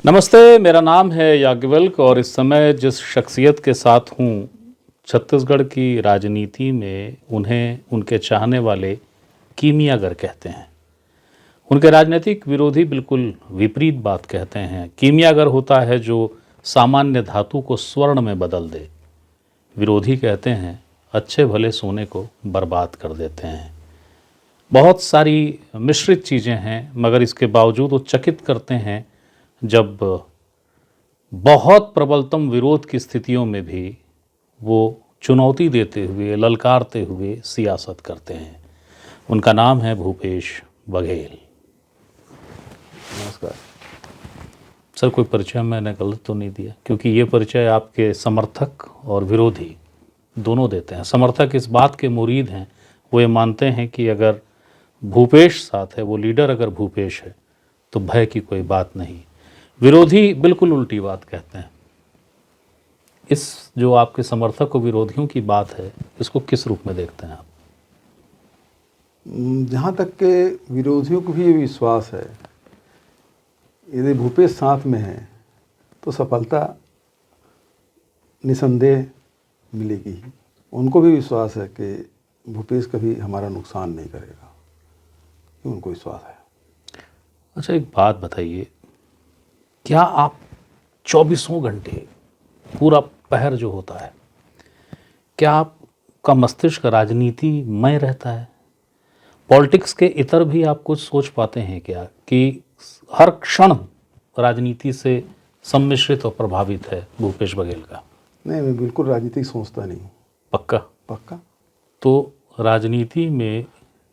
नमस्ते, मेरा नाम है याज्ञवल्क और इस समय जिस शख्सियत के साथ हूँ, छत्तीसगढ़ की राजनीति में उन्हें उनके चाहने वाले कीमियागर कहते हैं। उनके राजनीतिक विरोधी बिल्कुल विपरीत बात कहते हैं। कीमियागर होता है जो सामान्य धातु को स्वर्ण में बदल दे। विरोधी कहते हैं अच्छे भले सोने को बर्बाद कर देते हैं। बहुत सारी मिश्रित चीज़ें हैं, मगर इसके बावजूद वो चकित करते हैं जब बहुत प्रबलतम विरोध की स्थितियों में भी वो चुनौती देते हुए, ललकारते हुए सियासत करते हैं। उनका नाम है भूपेश बघेल। नमस्कार सर, कोई परिचय मैंने गलत तो नहीं दिया? क्योंकि ये परिचय आपके समर्थक और विरोधी दोनों देते हैं। समर्थक इस बात के मुरीद हैं, वो ये मानते हैं कि अगर भूपेश साथ है, वो लीडर अगर भूपेश है, तो भय की कोई बात नहीं। विरोधी बिल्कुल उल्टी बात कहते हैं। इस जो आपके समर्थक और विरोधियों की बात है, इसको किस रूप में देखते हैं आप? जहाँ तक के विरोधियों को भी ये विश्वास है, यदि भूपेश साथ में है तो सफलता निसंदेह मिलेगी ही। उनको भी विश्वास है कि भूपेश कभी हमारा नुकसान नहीं करेगा, ये उनको विश्वास है। अच्छा, एक बात बताइए, क्या आप 24 घंटे पूरा पहर जो होता है, क्या आपका मस्तिष्क राजनीति मय रहता है? पॉलिटिक्स के इतर भी आप कुछ सोच पाते हैं क्या कि हर क्षण राजनीति से सम्मिश्रित और प्रभावित है भूपेश बघेल का? नहीं, मैं बिल्कुल राजनीतिक सोचता नहीं हूँ। पक्का? पक्का। तो राजनीति में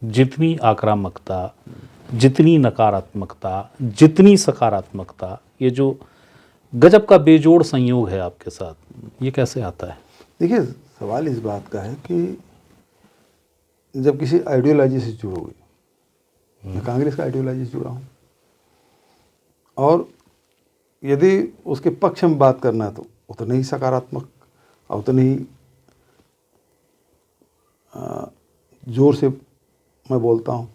जितनी आक्रामकता, जितनी नकारात्मकता, जितनी सकारात्मकता, ये जो गजब का बेजोड़ संयोग है आपके साथ, ये कैसे आता है? देखिए, सवाल इस बात का है कि जब किसी आइडियोलॉजी से जुड़ोगे, मैं कांग्रेस का आइडियोलॉजी से जुड़ा हूँ, और यदि उसके पक्ष में बात करना है तो उतना ही सकारात्मक और उतना ही जोर से मैं बोलता हूँ।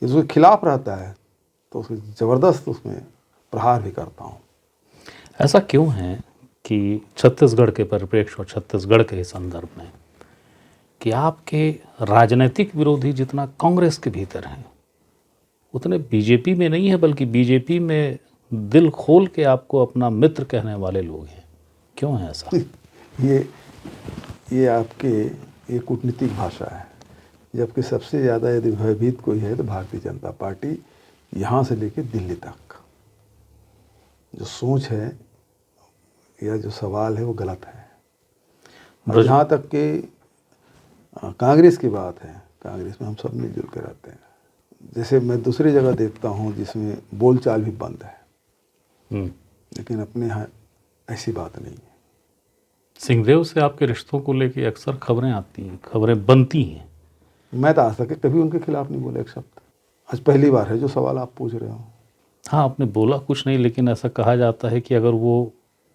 यदि उसके खिलाफ रहता है तो उसके ज़बरदस्त उसमें प्रहार भी करता हूँ। ऐसा क्यों है कि छत्तीसगढ़ के परिप्रेक्ष्य और छत्तीसगढ़ के संदर्भ में कि आपके राजनीतिक विरोधी जितना कांग्रेस के भीतर हैं, उतने बीजेपी में नहीं है, बल्कि बीजेपी में दिल खोल के आपको अपना मित्र कहने वाले लोग हैं? क्यों है ऐसा? ये आपके ये कूटनीतिक भाषा है। जबकि सबसे ज़्यादा यदि भयभीत कोई है तो भारतीय जनता पार्टी, यहाँ से लेकर दिल्ली तक जो सोच है या जो सवाल है वो गलत है। और जहाँ तक कि कांग्रेस की बात है, कांग्रेस में हम सब मिलजुल कर रहते हैं। जैसे मैं दूसरी जगह देखता हूँ जिसमें बोलचाल भी बंद है, लेकिन अपने यहाँ ऐसी बात नहीं है। सिंहदेव से आपके रिश्तों को लेकर अक्सर खबरें आती हैं, खबरें बनती हैं। मैं तो आज तक कभी उनके खिलाफ नहीं बोला एक शब्द। आज पहली बार है जो सवाल आप पूछ रहे हो। हाँ, आपने बोला कुछ नहीं, लेकिन ऐसा कहा जाता है कि अगर वो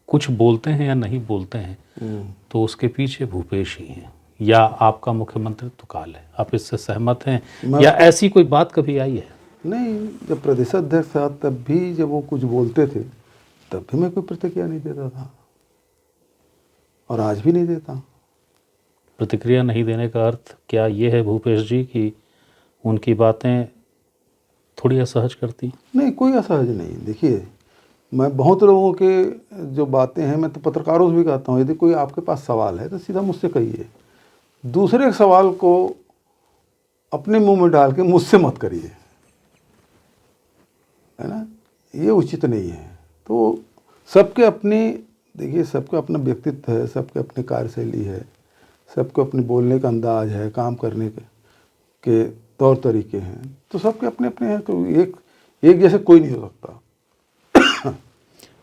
कुछ बोलते हैं या नहीं बोलते हैं तो उसके पीछे भूपेश ही हैं या आपका मुख्यमंत्रित्व काल है। आप इससे सहमत हैं या ऐसी कोई बात कभी आई है? नहीं, जब प्रदेशाध्यक्ष था तब भी जब वो कुछ बोलते थे तब भी मैं कोई प्रतिक्रिया नहीं देता था, और आज भी नहीं देता। प्रतिक्रिया नहीं देने का अर्थ क्या ये है भूपेश जी कि उनकी बातें थोड़ी असहज करती? नहीं, कोई असहज नहीं। देखिए, मैं बहुत लोगों के जो बातें हैं, मैं तो पत्रकारों से भी कहता हूँ, यदि कोई आपके पास सवाल है तो सीधा मुझसे कहिए। दूसरे सवाल को अपने मुंह में डाल के मुझसे मत करिए, है ना, ये उचित नहीं है। तो सबके अपने, देखिए, सबका अपना व्यक्तित्व है, सबके अपनी कार्यशैली है, सबको अपने बोलने का अंदाज है, काम करने के तौर तरीके हैं, तो सबके अपने अपने हैं। तो एक जैसे कोई नहीं हो सकता।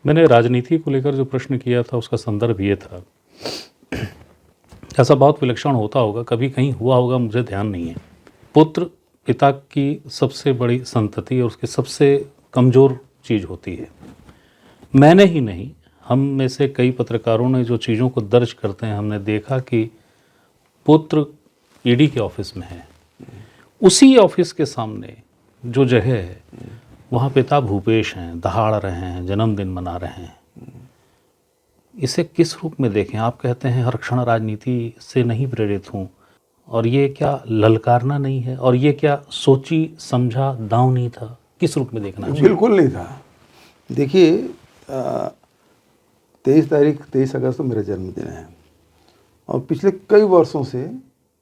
मैंने राजनीति को लेकर जो प्रश्न किया था उसका संदर्भ ये था, ऐसा बहुत विलक्षण होता होगा, कभी कहीं हुआ होगा, मुझे ध्यान नहीं है। पुत्र पिता की सबसे बड़ी संतति और उसकी सबसे कमज़ोर चीज़ होती है। मैंने ही नहीं, हम में से कई पत्रकारों ने जो चीज़ों को दर्ज करते हैं, हमने देखा कि पुत्र ईडी के ऑफिस में है, उसी ऑफिस के सामने जो जगह है वहाँ पिता भूपेश हैं, दहाड़ रहे हैं, जन्मदिन मना रहे हैं, इसे किस रूप में देखें? आप कहते हैं हर क्षण राजनीति से नहीं प्रेरित हूँ, और ये क्या ललकारना नहीं है? और ये क्या सोची समझा दांव नहीं था? किस रूप में देखना चाहिए? बिल्कुल नहीं था। देखिए 23 अगस्त तो मेरा जन्मदिन है, और पिछले कई वर्षों से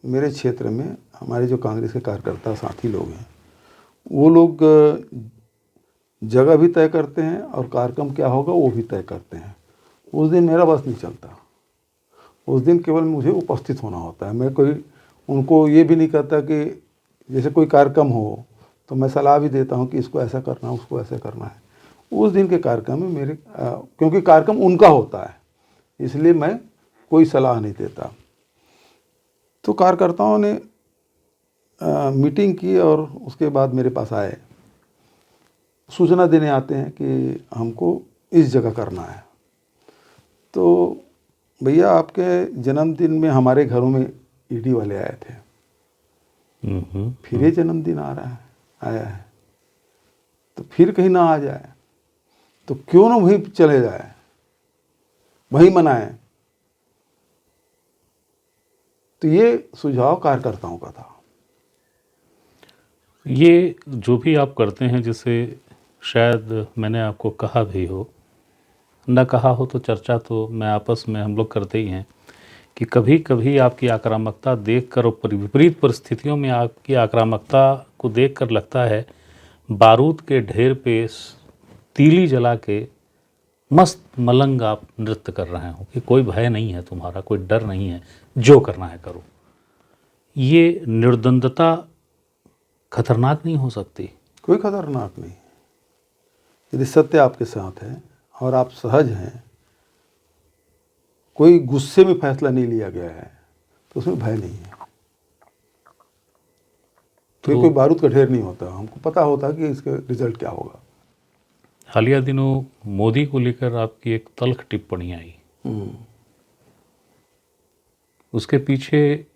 मेरे क्षेत्र में हमारे जो कांग्रेस के कार्यकर्ता साथी लोग हैं, वो लोग जगह भी तय करते हैं और कार्यक्रम क्या होगा वो भी तय करते हैं। उस दिन मेरा बस नहीं चलता। उस दिन केवल मुझे उपस्थित होना होता है। मैं कोई उनको ये भी नहीं कहता कि जैसे कोई कार्यक्रम हो तो मैं सलाह भी देता हूँ कि इसको ऐसा करना है, उसको ऐसा करना है। उस दिन के कार्यक्रम में मेरे क्योंकि कार्यक्रम उनका होता है, इसलिए मैं कोई सलाह नहीं देता। तो कार्यकर्ताओं ने मीटिंग की और उसके बाद मेरे पास आए, सूचना देने आते हैं कि हमको इस जगह करना है। तो भैया आपके जन्मदिन में हमारे घरों में ईडी वाले आए थे, फिर ये जन्मदिन आया है तो फिर कहीं ना आ जाए, तो क्यों ना वहीं चले जाए, वहीं मनाएं। तो ये सुझाव कार्यकर्ताओं का था। ये जो भी आप करते हैं, जिसे शायद मैंने आपको कहा भी हो, न कहा हो तो चर्चा तो मैं आपस में हम लोग करते ही हैं कि कभी कभी आपकी आक्रामकता देखकर और विपरीत परिस्थितियों में आपकी आक्रामकता को देखकर लगता है बारूद के ढेर पे तीली जला के मस्त मलंग आप नृत्य कर रहे हो कि कोई भय नहीं है तुम्हारा, कोई डर नहीं है, जो करना है करो। ये निर्द्वंदता खतरनाक नहीं हो सकती? कोई खतरनाक नहीं। यदि सत्य आपके साथ है और आप सहज हैं, कोई गुस्से में फैसला नहीं लिया गया है, तो उसमें भय नहीं है। तो कोई बारूद का ढेर नहीं होता। हमको पता होता कि इसका रिजल्ट क्या होगा। हालिया दिनों मोदी को लेकर आपकी एक तल्ख टिप्पणी आई, उसके पीछे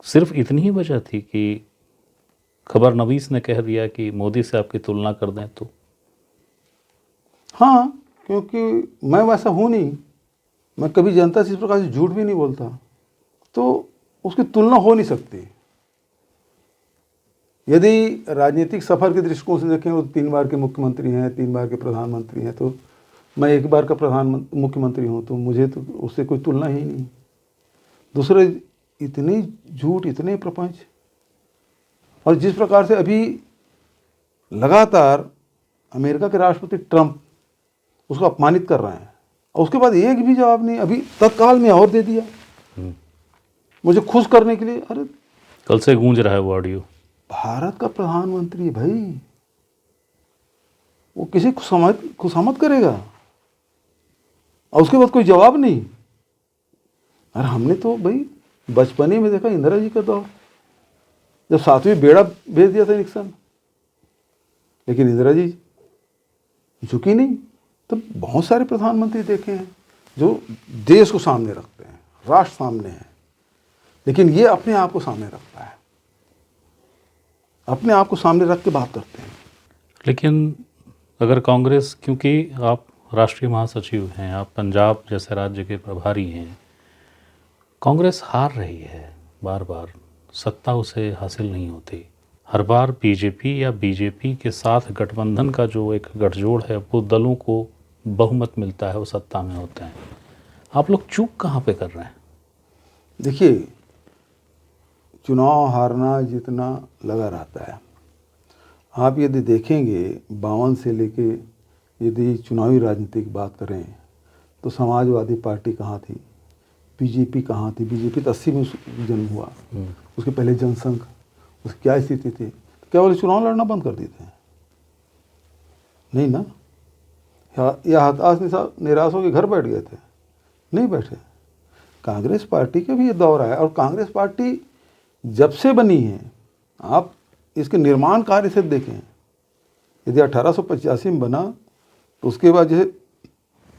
सिर्फ इतनी ही वजह थी कि खबरनवीस ने कह दिया कि मोदी से आपकी तुलना कर दें तो? हाँ, क्योंकि मैं वैसा हूँ नहीं। मैं कभी जनता से इस प्रकार से झूठ भी नहीं बोलता, तो उसकी तुलना हो नहीं सकती। यदि राजनीतिक सफर के दृष्टिकोण से देखें, वो 3 बार के मुख्यमंत्री हैं, 3 बार के प्रधानमंत्री हैं, तो मैं 1 बार का मुख्यमंत्री हूँ, तो मुझे तो उससे कोई तुलना ही नहीं। दूसरे इतनी झूठ, इतने प्रपंच, और जिस प्रकार से अभी लगातार अमेरिका के राष्ट्रपति ट्रंप उसको अपमानित कर रहे हैं, और उसके बाद एक भी जवाब नहीं। अभी तत्काल में और दे दिया मुझे खुश करने के लिए। अरे कल से गूंज रहा है वो ऑडियो। भारत का प्रधानमंत्री भाई, वो किसी खुशामद करेगा और उसके बाद कोई जवाब नहीं। अरे हमने तो भाई बचपने में देखा इंदिरा जी का दौर, जब 7वीं बेड़ा भेज दिया था निक्सन, लेकिन इंदिरा जी झुकी नहीं। तो बहुत सारे प्रधानमंत्री देखे हैं जो देश को सामने रखते हैं, राष्ट्र सामने है, लेकिन ये अपने आप को सामने रखता है, अपने आप को सामने रख के बात करते हैं। लेकिन अगर कांग्रेस, क्योंकि आप राष्ट्रीय महासचिव हैं, आप पंजाब जैसे राज्य के प्रभारी हैं, कांग्रेस हार रही है बार बार, सत्ता उसे हासिल नहीं होती। हर बार बीजेपी या बीजेपी के साथ गठबंधन का जो एक गठजोड़ है, वो दलों को बहुमत मिलता है, वो सत्ता में होते हैं। आप लोग चूक कहाँ पे कर रहे हैं? देखिए, चुनाव हारना जीतना लगा रहता है। आप यदि देखेंगे 52 से लेके यदि चुनावी राजनीति की बात करें, तो समाजवादी पार्टी कहाँ थी, बीजेपी कहाँ थी? बीजेपी तो 80 में जन्म हुआ, उसके पहले जनसंघ, उसकी क्या स्थिति थी? क्या बोले चुनाव लड़ना बंद कर दिए थे? नहीं ना, या हताश निराश होकर घर बैठ गए थे? नहीं बैठे। कांग्रेस पार्टी का भी ये दौर है, और कांग्रेस पार्टी जब से बनी है, आप इसके निर्माण कार्य से देखें। यदि 1885 में बना, तो उसके बाद जैसे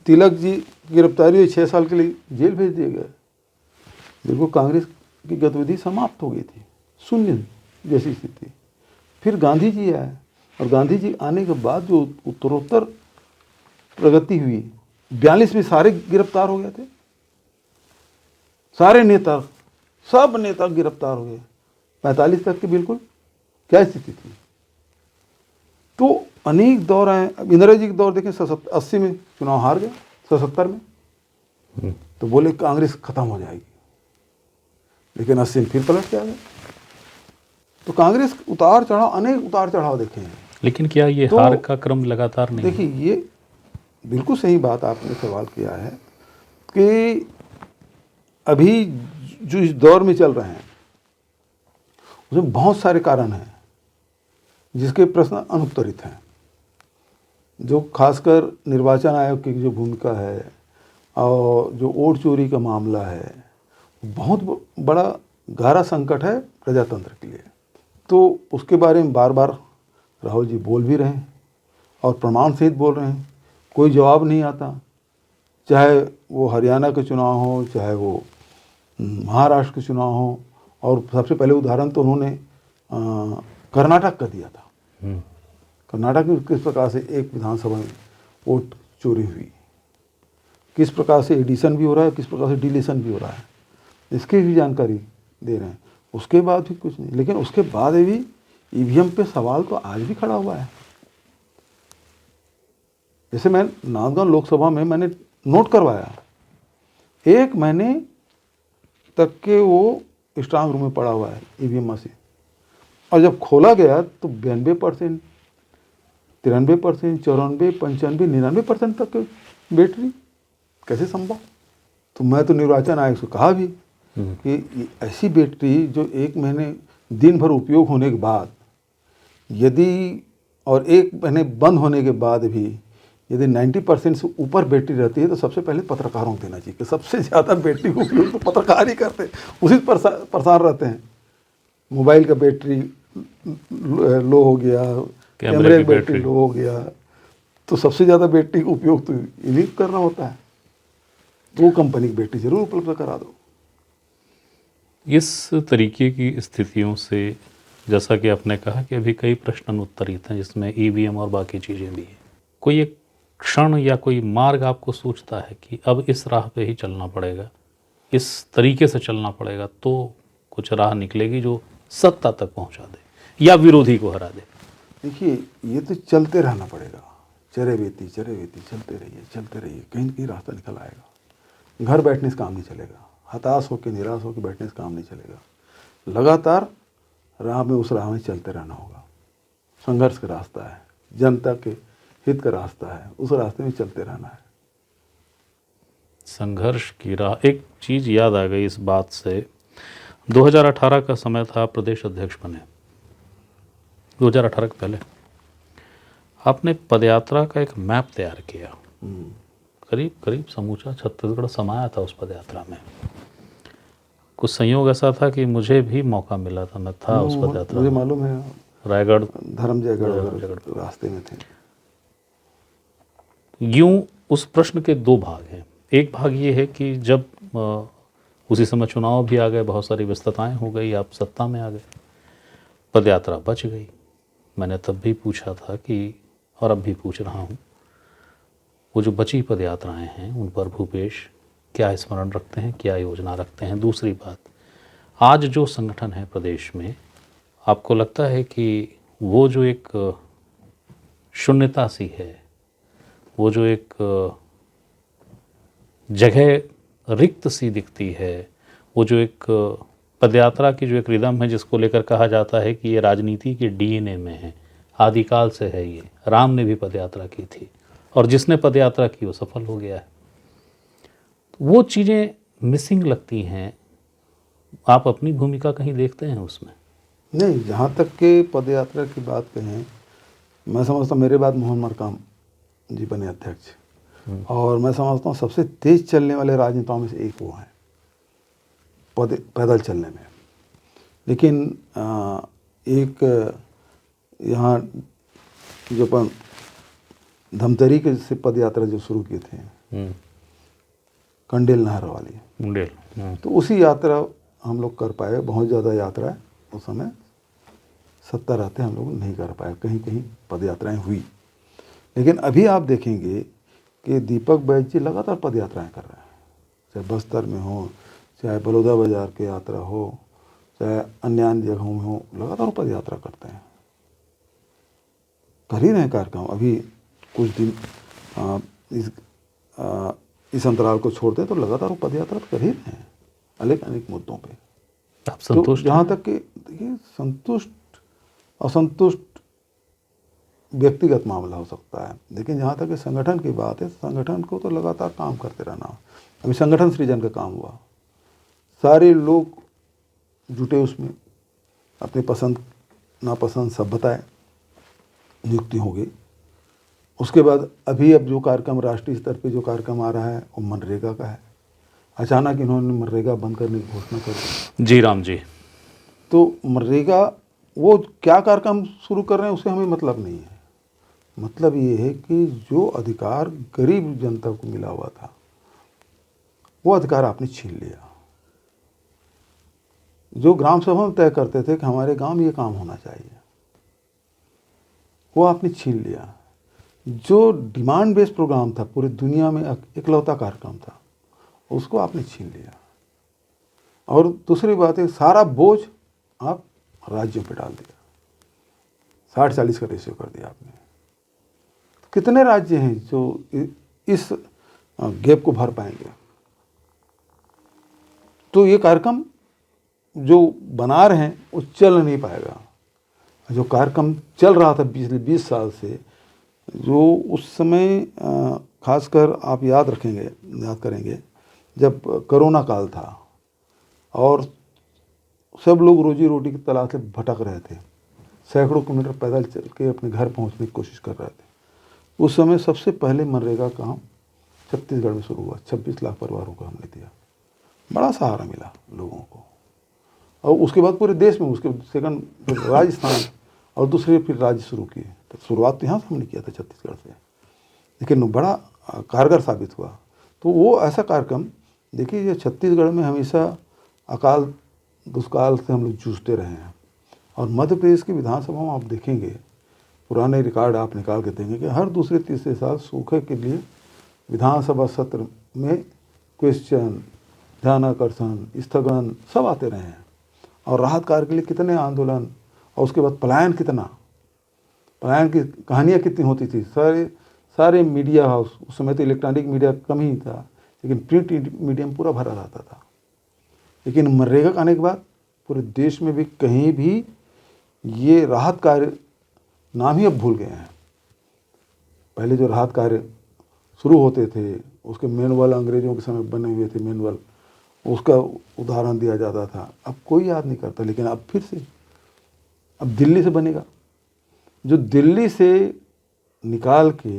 तिलक जी की गिरफ्तारी हुई, 6 साल के लिए जेल भेज दिए गए। बिल्कुल कांग्रेस की गतिविधि समाप्त हो गई थी, शून्य जैसी स्थिति। फिर गांधी जी आए, और गांधी जी आने के बाद जो उत्तरोत्तर प्रगति हुई, 42 में सारे गिरफ्तार हो गए थे, सारे नेता, सब नेता गिरफ्तार हो गए। 45 तक के बिल्कुल क्या स्थिति थी। तो अनेक दौर आए। अब इंदिरा जी के दौर देखें, 80 में चुनाव हार गए, 77 में तो बोले कांग्रेस खत्म हो जाएगी, लेकिन 80 में फिर पलट के आ गए। तो कांग्रेस उतार चढ़ाव, अनेक उतार चढ़ाव देखे हैं। लेकिन क्या ये तो हार का क्रम लगातार नहीं है? देखिए, ये बिल्कुल सही बात आपने सवाल किया है कि अभी जो इस दौर में चल रहे हैं उसमें बहुत सारे कारण हैं जिसके प्रश्न अनुत्तरित हैं। जो खासकर निर्वाचन आयोग की जो भूमिका है और जो वोट चोरी का मामला है, बहुत बड़ा गहरा संकट है प्रजातंत्र के लिए। तो उसके बारे में बार बार राहुल जी बोल भी रहे हैं और प्रमाण सहित बोल रहे हैं, कोई जवाब नहीं आता। चाहे वो हरियाणा के चुनाव हो, चाहे वो महाराष्ट्र के चुनाव हो, और सबसे पहले उदाहरण तो उन्होंने कर्नाटक का दिया था। कर्नाटक में किस प्रकार से एक विधानसभा में वोट चोरी हुई, किस प्रकार से एडिशन भी हो रहा है, किस प्रकार से डिलीशन भी हो रहा है, इसकी भी जानकारी दे रहे हैं। उसके बाद भी कुछ नहीं, लेकिन उसके बाद भी ईवीएम पे सवाल तो आज भी खड़ा हुआ है। जैसे मैं नांदगांव लोकसभा में मैंने नोट करवाया, 1 महीने तक के वो स्ट्रांग रूम में पड़ा हुआ है ईवीएम मशीन, और जब खोला गया तो 92%, 93%, 94%, 95%, 99% तक के बैटरी कैसे संभव। तो मैं तो निर्वाचन आयोग से कहा भी कि ऐसी बैटरी जो 1 महीने दिन भर उपयोग होने के बाद यदि, और 1 महीने बंद होने के बाद भी यदि 90% से ऊपर बैटरी रहती है तो सबसे पहले पत्रकारों को देना चाहिए कि सबसे ज़्यादा बैटरी का उपयोग तो पत्रकार ही करते हैं, उसी परेशान रहते हैं। मोबाइल का बैटरी लो हो गया, कैमरे का बैटरी लो हो गया, तो सबसे ज़्यादा बैटरी का उपयोग तो इन्हीं करना होता है। वो कंपनी की बैटरी जरूर उपलब्ध करा दो। इस तरीके की स्थितियों से, जैसा कि आपने कहा कि अभी कई प्रश्न उत्तरित हैं जिसमें ईवीएम और बाकी चीज़ें भी हैं, कोई एक क्षण या कोई मार्ग आपको सोचता है कि अब इस राह पे ही चलना पड़ेगा, इस तरीके से चलना पड़ेगा तो कुछ राह निकलेगी जो सत्ता तक पहुंचा दे या विरोधी को हरा दे? देखिए, ये तो चलते रहना पड़ेगा, चरे बेती चलते रहिए, कहीं ना कहीं रास्ता निकल आएगा। घर बैठने से काम नहीं चलेगा, हताश होकर निराश होकर बैठने से काम नहीं चलेगा। लगातार राह में, उस राह में चलते रहना होगा। संघर्ष का रास्ता है, जनता के हित का रास्ता है, उस रास्ते में चलते रहना है। संघर्ष की राह। एक चीज़ याद आ गई इस बात से, 2018 का समय था, आप प्रदेश अध्यक्ष बने। 2018 के पहले आपने पदयात्रा का एक मैप तैयार किया, करीब करीब समूचा छत्तीसगढ़ समाया था उस पदयात्रा में। कुछ संयोग ऐसा था कि मुझे भी मौका मिला था, मैं था उस पदयात्रा मुझे में। मालूम है, रायगढ़, धर्मजयगढ़ रास्ते में थे। यूं उस प्रश्न के 2 भाग हैं। एक भाग ये है कि जब उसी समय चुनाव भी आ गए, बहुत सारी व्यस्तताएं हो गई, आप सत्ता में आ गए, पदयात्रा बच गई। मैंने तब भी पूछा था कि, और अब भी पूछ रहा हूँ, वो जो बची पदयात्राएं हैं उन पर भूपेश क्या स्मरण रखते हैं, क्या योजना रखते हैं? दूसरी बात, आज जो संगठन है प्रदेश में, आपको लगता है कि वो जो एक शून्यता सी है, वो जो एक जगह रिक्त सी दिखती है, वो जो एक पदयात्रा की जो एक रिदम है जिसको लेकर कहा जाता है कि ये राजनीति के डीएनए में है, आदिकाल से है, ये राम ने भी पदयात्रा की थी और जिसने पदयात्रा की वो सफल हो गया है, वो चीज़ें मिसिंग लगती हैं। आप अपनी भूमिका कहीं देखते हैं उसमें? नहीं, जहाँ तक के पदयात्रा की बात कहें, मैं समझता हूँ मेरे बाद मोहन मरकाम जी बने अध्यक्ष, और मैं समझता हूँ सबसे तेज चलने वाले राजनेताओं में से एक वो हैं पैदल चलने में। लेकिन एक यहाँ जो अपन धमतरी के से पदयात्रा जो शुरू किए थे, कंडेल नहर वाली, तो उसी यात्रा हम लोग कर पाए। बहुत ज़्यादा यात्रा उस समय सत्ता रहते हम लोग नहीं कर पाए, कहीं कहीं पद यात्राएँ हुई। लेकिन अभी आप देखेंगे कि दीपक बैज जी लगातार पद यात्राएँ कर रहे हैं, चाहे बस्तर में हो, चाहे बलौदाबाजार की यात्रा हो, चाहे अन्य जगहों में हो, लगातार पद यात्रा करते हैं, कर ही रहे हैं कार्यक्रम। अभी कुछ दिन इस अंतराल को छोड़ दें तो लगातार वो पद यात्रा कर ही रहे हैं अनेक अनेक मुद्दों पे। आप तो संतुष्ट जहाँ हैं? तक कि देखिए, संतुष्ट असंतुष्ट व्यक्तिगत मामला हो सकता है, लेकिन जहाँ तक कि संगठन की बात है, संगठन को तो लगातार काम करते रहना। अभी संगठन सृजन का काम हुआ, सारे लोग जुटे उसमें, अपनी पसंद नापसंद सब बताए, नियुक्ति हो गई। उसके बाद अब जो कार्यक्रम राष्ट्रीय स्तर पे जो कार्यक्रम आ रहा है वो मनरेगा का है। अचानक इन्होंने मनरेगा बंद करने की घोषणा कर दी। जी राम जी। तो मनरेगा वो क्या कार्यक्रम शुरू कर रहे हैं उससे हमें मतलब नहीं है। मतलब ये है कि जो अधिकार गरीब जनता को मिला हुआ था वो अधिकार आपने छीन लिया। जो ग्राम सभा में तय करते थे कि हमारे गांव में ये काम होना चाहिए, वो आपने छीन लिया। जो डिमांड बेस्ड प्रोग्राम था, पूरी दुनिया में इकलौता कार्यक्रम था, उसको आपने छीन लिया। और दूसरी बात है, सारा बोझ आप राज्यों पे डाल दिया, 60-40 का रेशियो कर दिया आपने। कितने राज्य हैं जो इस गैप को भर पाएंगे? तो ये कार्यक्रम जो बना रहे हैं वो चल नहीं पाएगा। जो कार्यक्रम चल रहा था पिछले 20 साल से, जो उस समय खासकर आप याद करेंगे जब कोरोना काल था और सब लोग रोजी रोटी की तलाश से भटक रहे थे, सैकड़ों किलोमीटर पैदल चल के अपने घर पहुंचने की कोशिश कर रहे थे। उस समय सबसे पहले मनरेगा काम छत्तीसगढ़ में शुरू हुआ। 26 लाख परिवारों को हमने दिया, बड़ा सहारा मिला लोगों को। और उसके बाद पूरे देश में, उसके सेकंड राजस्थान और दूसरे फिर राज्य शुरू किए। तो शुरुआत तो यहाँ से हमने किया था छत्तीसगढ़ से, लेकिन बड़ा कारगर साबित हुआ। तो वो ऐसा कार्यक्रम देखिए, ये छत्तीसगढ़ में हमेशा अकाल दुष्काल से हम लोग जूझते रहे हैं। और मध्य प्रदेश की विधानसभा में आप देखेंगे, पुराने रिकॉर्ड आप निकाल के देंगे कि हर दूसरे तीसरे साल सूखे के लिए विधानसभा सत्र में क्वेश्चन, ध्यानाकर्षण, स्थगन सब आते रहे हैं। और राहत कार्य के लिए कितने आंदोलन, और उसके बाद पलायन पलायन की कहानियाँ कितनी होती थी। सारे मीडिया हाउस, उस समय तो इलेक्ट्रॉनिक मीडिया कम ही था, लेकिन प्रिंट मीडियम पूरा भरा रहता था। लेकिन मनरेगा आने के बाद पूरे देश में भी कहीं भी ये राहत कार्य नाम ही अब भूल गए हैं। पहले जो राहत कार्य शुरू होते थे उसके मैनुअल अंग्रेजों के समय बने हुए थे, मैनुअल, उसका उदाहरण दिया जाता था। अब कोई याद नहीं करता। लेकिन अब फिर से अब दिल्ली से बनेगा। जो दिल्ली से निकाल के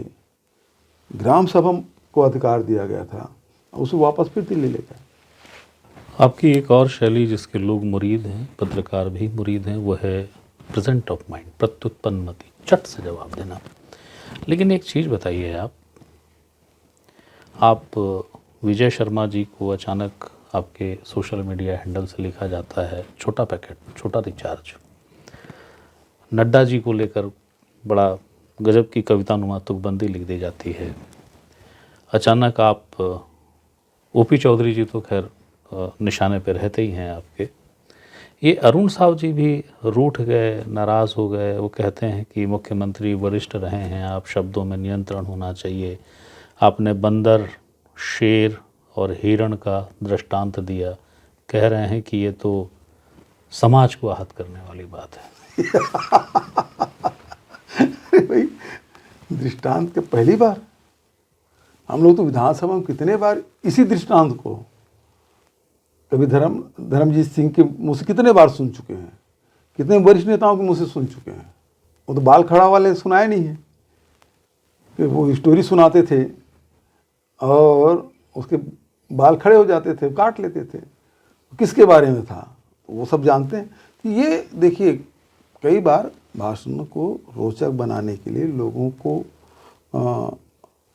ग्राम सभा को अधिकार दिया गया था, उसे वापस फिर दिल्ली ले जाए। आपकी एक और शैली जिसके लोग मुरीद हैं, पत्रकार भी मुरीद हैं, वो है प्रेजेंट ऑफ माइंड, प्रत्युत्पन्नमति, चट से जवाब देना। लेकिन एक चीज़ बताइए, आप विजय शर्मा जी को अचानक आपके सोशल मीडिया हैंडल से लिखा जाता है छोटा पैकेट, छोटा रिचार्ज। नड्डा जी को लेकर बड़ा गजब की कवितानुमा तुकबंदी लिख दी जाती है। अचानक आप ओपी चौधरी जी तो खैर निशाने पे रहते ही हैं आपके। ये अरुण साव जी भी रूठ गए, नाराज़ हो गए। वो कहते हैं कि मुख्यमंत्री वरिष्ठ रहे हैं, आप शब्दों में नियंत्रण होना चाहिए। आपने बंदर, शेर और हिरण का दृष्टांत दिया, कह रहे हैं कि ये तो समाज को आहत करने वाली बात है। अरे भाई, दृष्टांत के पहली बार हम लोग तो विधानसभा में कितने बार इसी दृष्टांत को कभी धर्मजीत सिंह के मुँह से कितने बार सुन चुके हैं, कितने वरिष्ठ नेताओं के मुँह से सुन चुके हैं। वो तो बाल खड़ा वाले सुनाए नहीं है कि वो स्टोरी सुनाते थे और उसके बाल खड़े हो जाते थे, काट लेते थे। किसके बारे में था वो सब जानते हैं। तो ये देखिए, कई बार भाषण को रोचक बनाने के लिए, लोगों को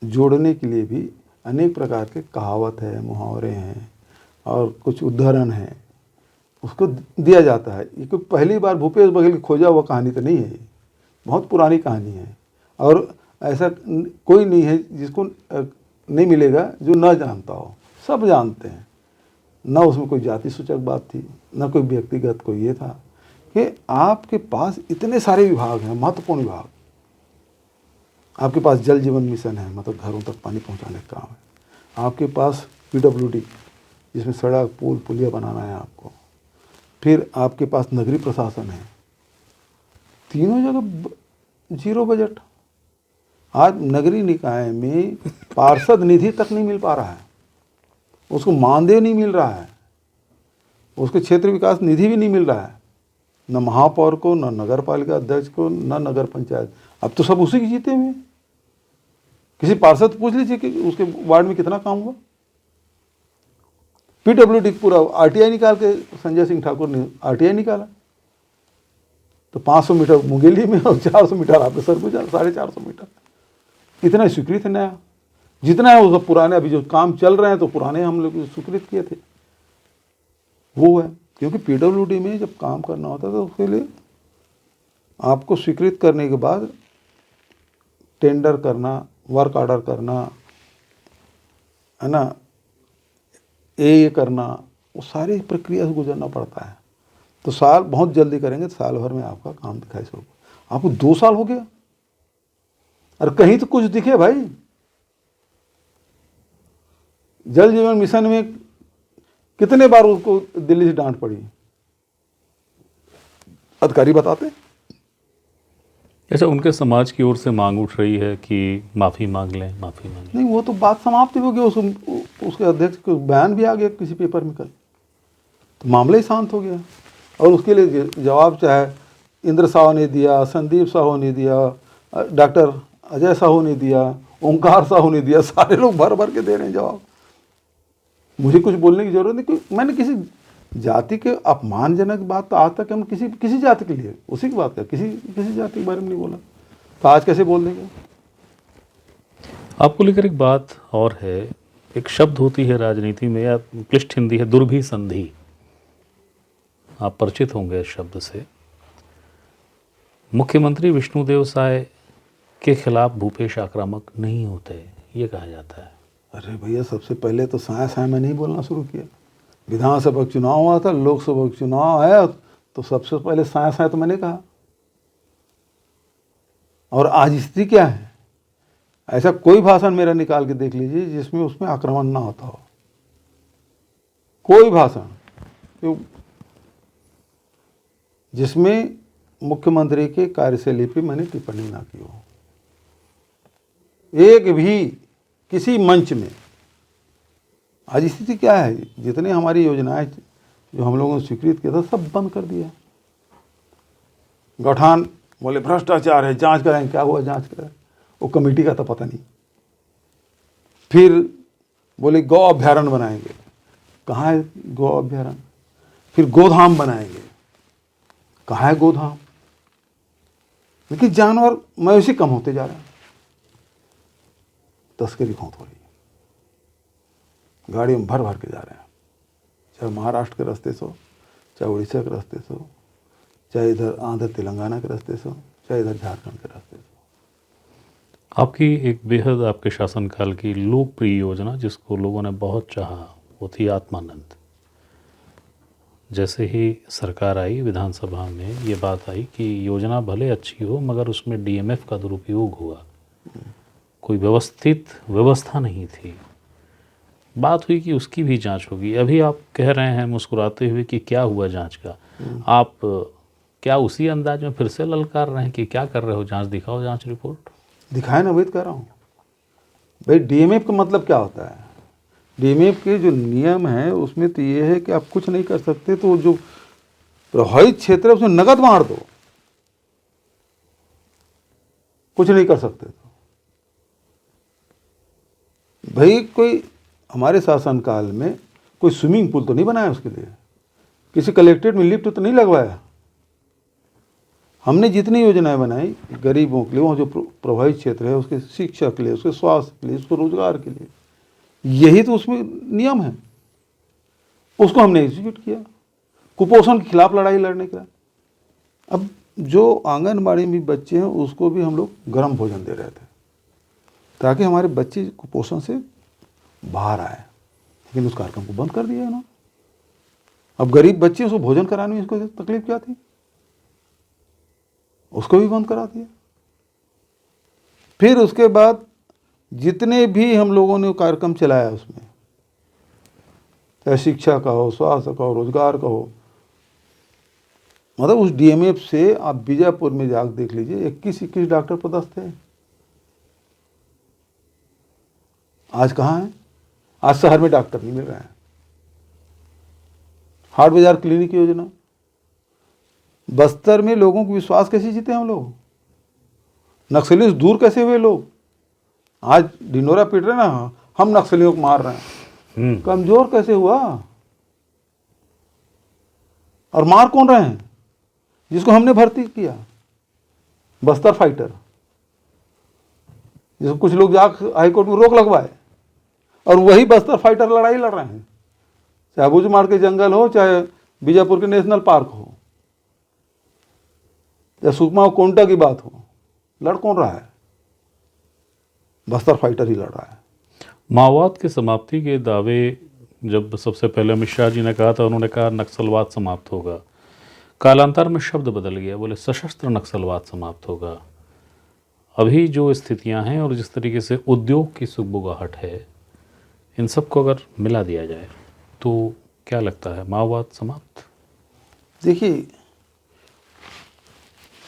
जोड़ने के लिए भी अनेक प्रकार के कहावत है, मुहावरे हैं और कुछ उदाहरण हैं, उसको दिया जाता है। ये कोई पहली बार भूपेश बघेल की खोजा हुआ कहानी तो नहीं है, ये बहुत पुरानी कहानी है और ऐसा कोई नहीं है जिसको नहीं मिलेगा जो न जानता हो, सब जानते हैं। न उसमें कोई जाति सूचक बात थी, न कोई व्यक्तिगत कोई ये था कि आपके पास इतने सारे विभाग हैं, महत्वपूर्ण विभाग। आपके पास जल जीवन मिशन है, मतलब घरों तक पानी पहुंचाने का काम है। आपके पास PWD जिसमें सड़क पुल पुलिया बनाना है आपको। फिर आपके पास नगरीय प्रशासन है। तीनों जगह जीरो बजट। आज नगरीय निकाय में पार्षद निधि तक नहीं मिल पा रहा है, उसको मानदेय नहीं मिल रहा है, उसके क्षेत्र विकास निधि भी नहीं मिल रहा है, न महापौर को, न नगर पालिका अध्यक्ष को, न नगर पंचायत। अब तो सब उसी के जीते हुए। किसी पार्षद पूछ लीजिए कि उसके वार्ड में कितना काम हुआ। PWD पूरा RTI निकाल के संजय सिंह ठाकुर ने RTI निकाला तो 500 मीटर मुंगेली में और 400 मीटर आपके सरगुजा, 450 मीटर। इतना स्वीकृत है नया, जितना है वो सब पुराने। अभी जो काम चल रहे हैं तो पुराने हम लोग स्वीकृत किए थे, वो है। क्योंकि PWD में जब काम करना होता है तो उसके लिए आपको स्वीकृत करने के बाद टेंडर करना, वर्क ऑर्डर करना, है ना, ये करना, वो सारी प्रक्रिया से गुजरना पड़ता है। तो साल बहुत जल्दी करेंगे तो साल भर में आपका काम दिखाई होगा। आपको 2 साल हो गया, और कहीं तो कुछ दिखे भाई। जल जीवन मिशन में कितने बार उसको दिल्ली से डांट पड़ी, अधिकारी बताते। अच्छा, उनके समाज की ओर से मांग उठ रही है कि माफ़ी मांग लें, माफ़ी मांग लें। नहीं, वो तो बात समाप्त हो गई। उसके अध्यक्ष को बयान भी आ गया किसी पेपर में कल, तो मामला ही शांत हो गया। और उसके लिए जवाब चाहे इंद्र साहू ने दिया, संदीप साहू ने दिया, डॉक्टर अजय साहू ने दिया, ओंकार साहू ने दिया, सारे लोग भर भर के दे रहे हैं जवाब। मुझे कुछ बोलने की जरूरत नहीं। मैंने किसी जाति के अपमानजनक बात तो आज तक हम किसी जाति के लिए उसी की बात कर, किसी जाति के बारे में नहीं बोला, तो आज कैसे बोल देंगे। आपको लेकर एक बात और है, एक शब्द होती है राजनीति में, या क्लिष्ट हिंदी है, दुर्भिसंधि। आप परिचित होंगे इस शब्द से। मुख्यमंत्री विष्णुदेव साय के खिलाफ भूपेश आक्रामक नहीं होते, ये कहा जाता है। अरे भैया, सबसे पहले तो साय में नहीं बोलना शुरू किया। विधानसभा चुनाव हुआ था, लोकसभा चुनाव आया तो सबसे पहले साय तो मैंने कहा। और आज स्थिति क्या है, ऐसा कोई भाषण मेरा निकाल के देख लीजिए जिसमें उसमें आक्रमण ना होता हो। कोई भाषण जिसमें मुख्यमंत्री के कार्यशैली पे मैंने टिप्पणी ना की हो, एक भी किसी मंच में। आज स्थिति क्या है, जितने हमारी योजनाएं जो हम लोगों ने स्वीकृत किया था सब बंद कर दिया। गौठान बोले भ्रष्टाचार है, जांच कराएं, क्या हुआ जांच कराएं, वो कमेटी का तो पता नहीं। फिर बोले गौ अभ्यारण्य बनाएंगे, कहाँ है गौ अभ्यारण्य। फिर गोधाम बनाएंगे, कहाँ है गोधाम। लेकिन जानवर मवेशी कम होते जा रहे हैं, तस्करी बहुत हो रही है, गाड़ियों में भर भर के जा रहे हैं, चाहे महाराष्ट्र के रास्ते से हो, चाहे उड़ीसा के रास्ते से हो, चाहे इधर आंध्र तेलंगाना के रास्ते से हो, चाहे इधर झारखंड के रास्ते से हो। आपकी एक बेहद आपके शासनकाल की लोकप्रिय योजना जिसको लोगों ने बहुत चाहा, वो थी आत्मानंद। जैसे ही सरकार आई, विधानसभा में ये बात आई कि योजना भले अच्छी हो मगर उसमें DMF का दुरुपयोग हुआ, कोई व्यवस्थित व्यवस्था नहीं थी। बात हुई कि उसकी भी जांच होगी। अभी आप कह रहे हैं मुस्कुराते हुए कि क्या हुआ जांच का। आप क्या उसी अंदाज में फिर से ललकार रहे हैं कि क्या कर रहे हो, जांच दिखाओ, जांच रिपोर्ट दिखाए ना, वही तो कह रहा हूँ भाई। DMF का मतलब क्या होता है, DMF के जो नियम है उसमें तो ये है कि आप कुछ नहीं कर सकते, तो जो प्रभावित क्षेत्र है उसमें नगद बांट दो, कुछ नहीं कर सकते तो भाई। कोई हमारे शासनकाल में कोई स्विमिंग पूल तो नहीं बनाया उसके लिए, किसी कलेक्ट्रेट में लिफ्ट तो नहीं लगवाया। हमने जितनी योजनाएं बनाई गरीबों के लिए, वहाँ जो प्रभावित क्षेत्र है उसके शिक्षा के लिए, उसके स्वास्थ्य के लिए, उसके रोजगार के लिए, यही तो उसमें नियम है, उसको हमने एग्जीक्यूट किया। कुपोषण के खिलाफ लड़ाई लड़ने के लिए। अब जो आंगनबाड़ी में बच्चे हैं उसको भी हम लोग गर्म भोजन दे रहे थे ताकि हमारे बच्चे कुपोषण से बाहर आए, लेकिन उस कार्यक्रम को बंद कर दिया उन्होंने। अब गरीब बच्चे उसको भोजन कराने में इसको तकलीफ क्या थी, उसको भी बंद करा दिया। फिर उसके बाद जितने भी हम लोगों ने कार्यक्रम चलाया उसमें, चाहे शिक्षा का हो, स्वास्थ्य का हो, रोजगार का हो, मतलब उस डीएमएफ से आप बीजापुर में जाकर देख लीजिए 21 डॉक्टर पदस्थ थे। आज कहाँ है? आज शहर में डॉक्टर नहीं मिल रहे हैं। हाट बाजार क्लिनिक योजना, बस्तर में लोगों को विश्वास कैसे जीते हम लोग, नक्सली से दूर कैसे हुए लोग। आज ढिंडोरा पीट रहे ना, हम नक्सलियों को मार रहे हैं, कमजोर कैसे हुआ। और मार कौन रहे हैं? जिसको हमने भर्ती किया, बस्तर फाइटर, जिसको कुछ लोग जाकर हाईकोर्ट में रोक लगवाए, और वही बस्तर फाइटर लड़ाई लड़ रहे हैं, चाहे भुजमाड़ के जंगल हो, चाहे बीजापुर के नेशनल पार्क हो, या सुकमा कोंटा की बात हो। लड़ कौन रहा है? बस्तर फाइटर ही लड़ रहा है। माओवाद की समाप्ति के दावे जब सबसे पहले अमित शाह जी ने कहा था, उन्होंने कहा नक्सलवाद समाप्त होगा। कालांतर में शब्द बदल गया, बोले सशस्त्र नक्सलवाद समाप्त होगा। अभी जो स्थितियां हैं और जिस तरीके से उद्योग की सुगबुगाहट है, इन सबको अगर मिला दिया जाए तो क्या लगता है, माओवाद समाप्त? देखिए,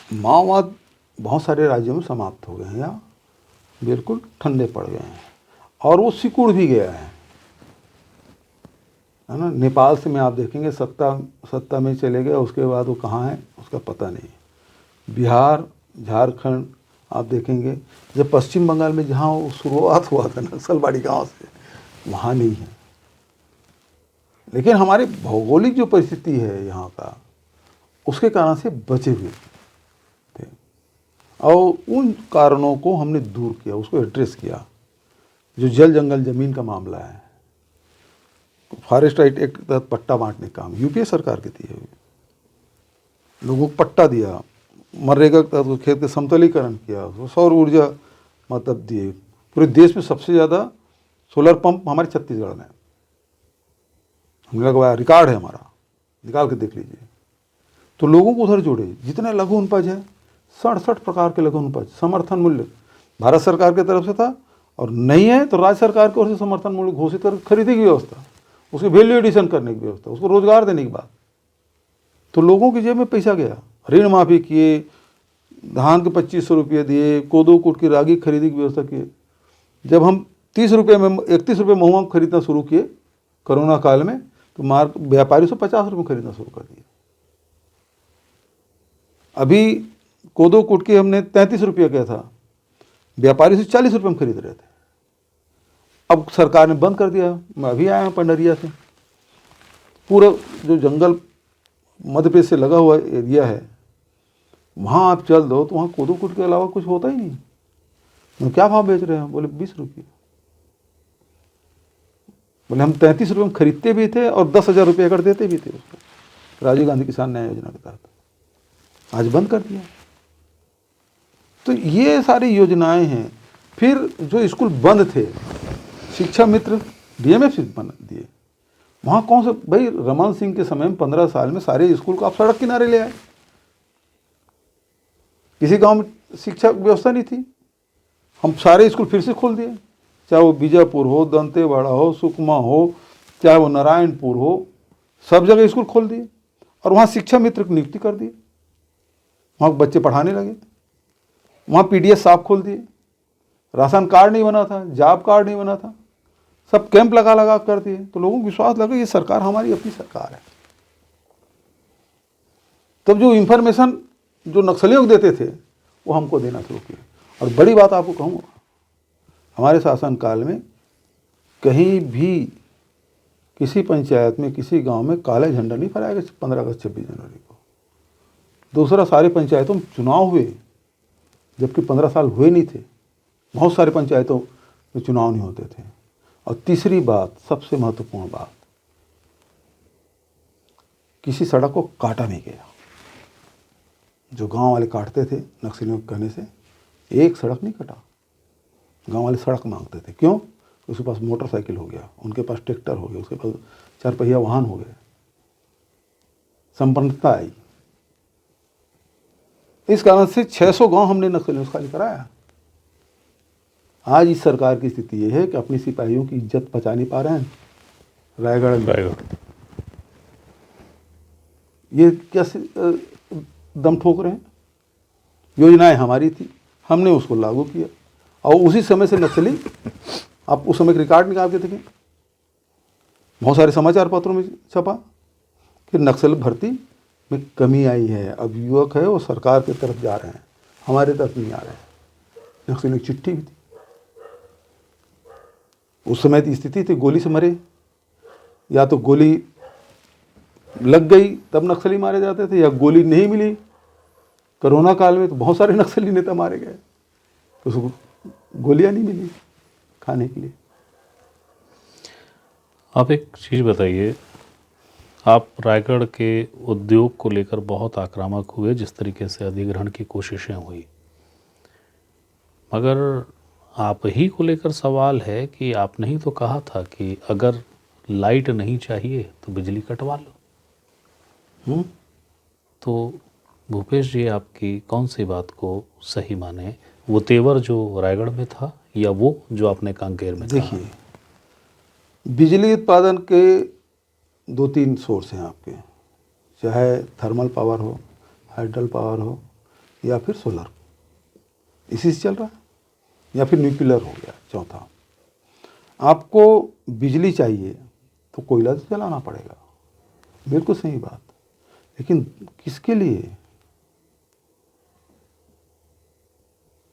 माओवाद बहुत सारे राज्यों में समाप्त हो गए हैं या बिल्कुल ठंडे पड़ गए हैं, और वो सिकुड़ भी गया है ना। नेपाल से में आप देखेंगे सत्ता में चले गए, उसके बाद वो कहाँ है उसका पता नहीं। बिहार, झारखंड आप देखेंगे, जब पश्चिम बंगाल में जहाँ वो शुरुआत हुआ था नक्सलवाड़ी गांव से, वहाँ नहीं है। लेकिन हमारी भौगोलिक जो परिस्थिति है यहाँ का, उसके कारण से बचे हुए थे, और उन कारणों को हमने दूर किया, उसको एड्रेस किया। जो जल जंगल जमीन का मामला है, फॉरेस्ट राइट एक्ट के तहत पट्टा बांटने का काम यूपीए सरकार की थी। लोगों को पट्टा दिया, मनरेगा के तहत खेत के समतलीकरण किया, सौर ऊर्जा मतलब दिए। पूरे देश में सबसे ज़्यादा सोलर पंप हमारे छत्तीसगढ़ में हमने लगवाया, रिकॉर्ड है हमारा, निकाल के देख लीजिए। तो लोगों को उधर जोड़े। जितने लघु उपज है, 67 प्रकार के लघु उपज, समर्थन मूल्य भारत सरकार की तरफ से था, और नहीं है तो राज्य सरकार की ओर से समर्थन मूल्य घोषित कर खरीदने की व्यवस्था, उसकी वैल्यू एडिशन करने की व्यवस्था, उसको रोजगार देने की बात। तो लोगों की जेब में पैसा गया, ऋण माफी किए, धान के 2500 रुपये दिए, कोदो कूट की रागी खरीदी की व्यवस्था किए। जब हम 30 रुपये में 31 रुपये महुआ खरीदना शुरू किए कोरोना काल में, तो व्यापारी से 50 रुपये खरीदना शुरू कर दिया। अभी कोदो कूट के हमने 33 रुपये किया था, व्यापारी से 40 रुपये में खरीद रहे थे। अब सरकार ने बंद कर दिया। मैं अभी आया हूँ पंडरिया से, पूरा जो जंगल मध्य प्रदेश से लगा हुआ एरिया है, वहाँ आप चल दो तो वहाँ कोदो कूट के अलावा कुछ होता ही नहीं। मैं क्या भाव बेच रहे हैं? बोले 20 रुपये। बोले हम 33 रुपये में खरीदते भी थे और 10,000 रुपये एकड़ देते भी थे उसको, राजीव गांधी किसान न्याय योजना के तहत। आज बंद कर दिया। तो ये सारी योजनाएं हैं। फिर जो स्कूल बंद थे, शिक्षा मित्र डीएमएफ से बन दिए, वहाँ कौन से भाई, रमन सिंह के समय में 15 साल में सारे स्कूल को आप सड़क किनारे ले आए। किसी गांव में शिक्षा व्यवस्था नहीं थी, हम सारे स्कूल फिर से खोल दिए, चाहे वो बीजापुर हो, दंतेवाड़ा हो, सुकमा हो, चाहे वो नारायणपुर हो, सब जगह स्कूल खोल दिए और वहाँ शिक्षा मित्र की नियुक्ति कर दी। वहाँ बच्चे पढ़ाने लगे। वहाँ पीडीएस साहब खोल दिए। राशन कार्ड नहीं बना था, जॉब कार्ड नहीं बना था, सब कैंप लगा लगा कर दिए। तो लोगों को विश्वास लगा ये सरकार हमारी अपनी सरकार है। तब जो इंफॉर्मेशन जो नक्सलियों को देते थे वो हमको देना शुरू किया। और बड़ी बात आपको कहूँगा, हमारे शासनकाल में कहीं भी किसी पंचायत में, किसी गांव में काला झंडा नहीं फहराया गया 15 अगस्त 26 जनवरी को। दूसरा, सारे पंचायतों में चुनाव हुए, जबकि 15 साल हुए नहीं थे। बहुत सारे पंचायतों में चुनाव नहीं होते थे। और तीसरी बात, सबसे महत्वपूर्ण बात, किसी सड़क को काटा नहीं गया। जो गांव वाले काटते थे नक्सलियों के कहने से, एक सड़क नहीं कटा। गांव वाले सड़क मांगते थे, क्यों? उसके पास मोटरसाइकिल हो गया, उनके पास ट्रैक्टर हो गया, उसके पास 4 पहिया वाहन हो गए, संपन्नता आई। इस कारण से 600 गांव हमने नक्सलियों से खाली कराया। आज इस सरकार की स्थिति ये है कि अपनी सिपाहियों की इज्जत बचा नहीं पा रहे हैं। रायगढ़ में ये क्या दम ठोक रहे हैं? योजनाएं हमारी थी, हमने उसको लागू किया, और उसी समय से नक्सली, आप उस समय के रिकॉर्ड निकाल के देखें, बहुत सारे समाचार पत्रों में छपा कि नक्सल भर्ती में कमी आई है। अब युवक है वो सरकार की तरफ जा रहे हैं, हमारे तरफ नहीं आ रहे हैं। नक्सली की चिट्ठी भी थी। उस समय की स्थिति थी, गोली से मरे, या तो गोली लग गई तब नक्सली मारे जाते थे, या गोली नहीं मिली। कोरोना काल में तो बहुत सारे नक्सली नेता मारे गए, तो उसको गोलियां नहीं मिली खाने के लिए। आप एक चीज़ बताइए, आप रायगढ़ के उद्योग को लेकर बहुत आक्रामक हुए, जिस तरीके से अधिग्रहण की कोशिशें हुई, मगर आप ही को लेकर सवाल है कि आपने ही तो कहा था कि अगर लाइट नहीं चाहिए तो बिजली कटवा लो। तो भूपेश जी आपकी कौन सी बात को सही माने, वो तेवर जो रायगढ़ में था या वो जो आपने कांकेर में? देखिए, बिजली उत्पादन के 2-3 सोर्स हैं आपके, चाहे थर्मल पावर हो, हाइड्रल पावर हो, या फिर सोलर, इसी से चल रहा है, या फिर न्यूक्लियर हो गया चौथा। आपको बिजली चाहिए तो कोयला से चलाना पड़ेगा, बिल्कुल सही बात, लेकिन किसके लिए?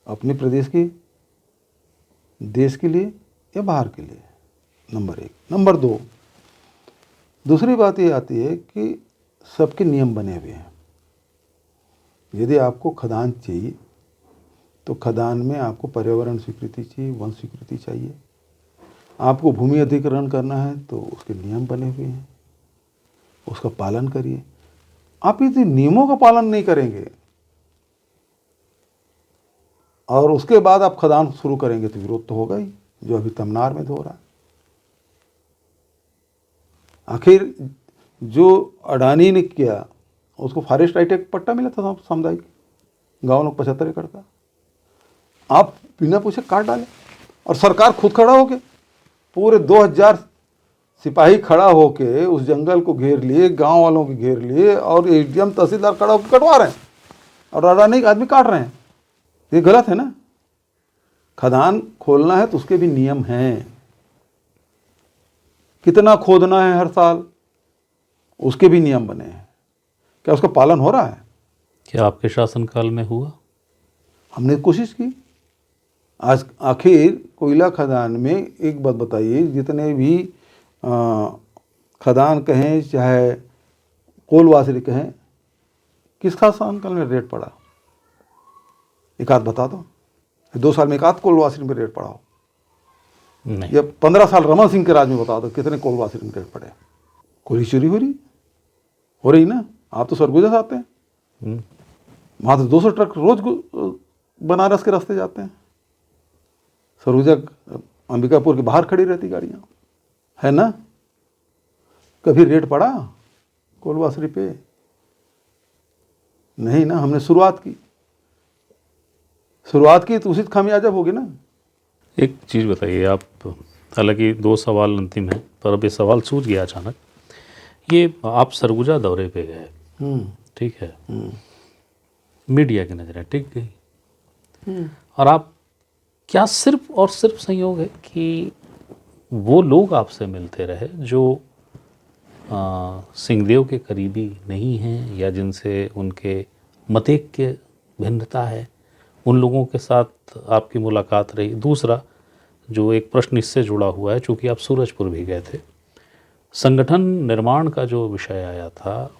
अपने प्रदेश के, देश के लिए या बाहर के लिए? नंबर 1। नंबर 2, दूसरी बात ये आती है कि सबके नियम बने हुए हैं। यदि आपको खदान चाहिए तो खदान में आपको पर्यावरण स्वीकृति चाहिए, वन स्वीकृति चाहिए। आपको भूमि अधिग्रहण करना है तो उसके नियम बने हुए हैं, उसका पालन करिए। आप यदि नियमों का पालन नहीं करेंगे और उसके बाद आप खदान शुरू करेंगे तो विरोध तो होगा ही, जो अभी तमनार में तो हो रहा है। आखिर जो अडानी ने किया, उसको फॉरेस्ट राइट एक पट्टा मिला था सामुदायिक, गाँव लोग 75 एकड़ का, आप बिना पूछे काट डाले, और सरकार खुद खड़ा होके पूरे 2000 सिपाही खड़ा होके उस जंगल को घेर लिए, गांव वालों को घेर लिए, और एडीएम तहसीलदार खड़ा होकर कटवा रहे हैं, और अडानी के आदमी काट रहे हैं। ये गलत है ना। खदान खोलना है तो उसके भी नियम हैं, कितना खोदना है हर साल, उसके भी नियम बने हैं। क्या उसका पालन हो रहा है? क्या आपके शासनकाल में हुआ? हमने कोशिश की। आज आखिर कोयला खदान में एक बात बताइए, जितने भी खदान कहें चाहे कोलवासरी कहें, किस शासनकाल में रेट पड़ा? एक आध बता दो, 2 साल में एक आध कोलवासरी में रेट पड़ा हो? नहीं। या 15 साल रमन सिंह के राज में बता दो कितने कोलवासरी में रेट पड़े? कोयले चोरी हो रही ना। आप तो सरगुजा से आते हैं, वहाँ तो 200 ट्रक रोज बनारस के रास्ते जाते हैं। सरगुजा अंबिकापुर के बाहर खड़ी रहती गाड़ियाँ, है ना। कभी रेट पड़ा कोलवासरी पे? नहीं ना। हमने शुरुआत की तो उसी खामियाजा होगी ना। एक चीज़ बताइए आप, हालांकि 2 सवाल अंतिम हैं, पर अब ये सवाल सूझ गया अचानक। ये आप सरगुजा दौरे पे गए, ठीक है, मीडिया की नज़रें टिक गई, और आप, क्या सिर्फ और सिर्फ संयोग है कि वो लोग आपसे मिलते रहे जो सिंहदेव के करीबी नहीं हैं, या जिनसे उनके मतेक के भिन्नता है, उन लोगों के साथ आपकी मुलाकात रही? दूसरा जो एक प्रश्न इससे जुड़ा हुआ है, चूँकि आप सूरजपुर भी गए थे, संगठन निर्माण का जो विषय आया था,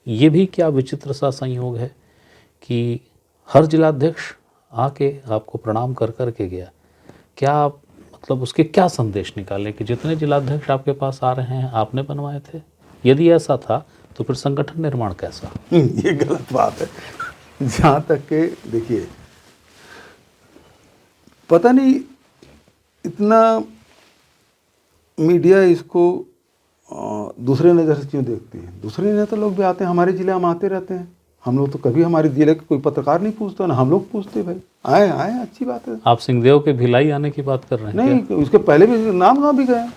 ये भी क्या विचित्र सा संयोग है कि हर जिलाध्यक्ष आके आपको प्रणाम कर कर के गया? क्या आप, मतलब उसके क्या संदेश निकालें कि जितने जिलाध्यक्ष आपके पास आ रहे हैं आपने बनवाए थे? यदि ऐसा था तो फिर संगठन निर्माण कैसा? ये गलत बात है। जहाँ तक के देखिए, पता नहीं इतना मीडिया इसको दूसरे नज़र से क्यों देखती है। दूसरे नेता लोग भी आते हैं हमारे जिले, हम आते रहते हैं। हम लोग तो कभी हमारे जिले के कोई पत्रकार नहीं पूछता, ना हम लोग पूछते। भाई आए आए, अच्छी बात है। आप सिंहदेव के भिलाई आने की बात कर रहे हैं? नहीं, उसके पहले भी नाम गाँव भी गए,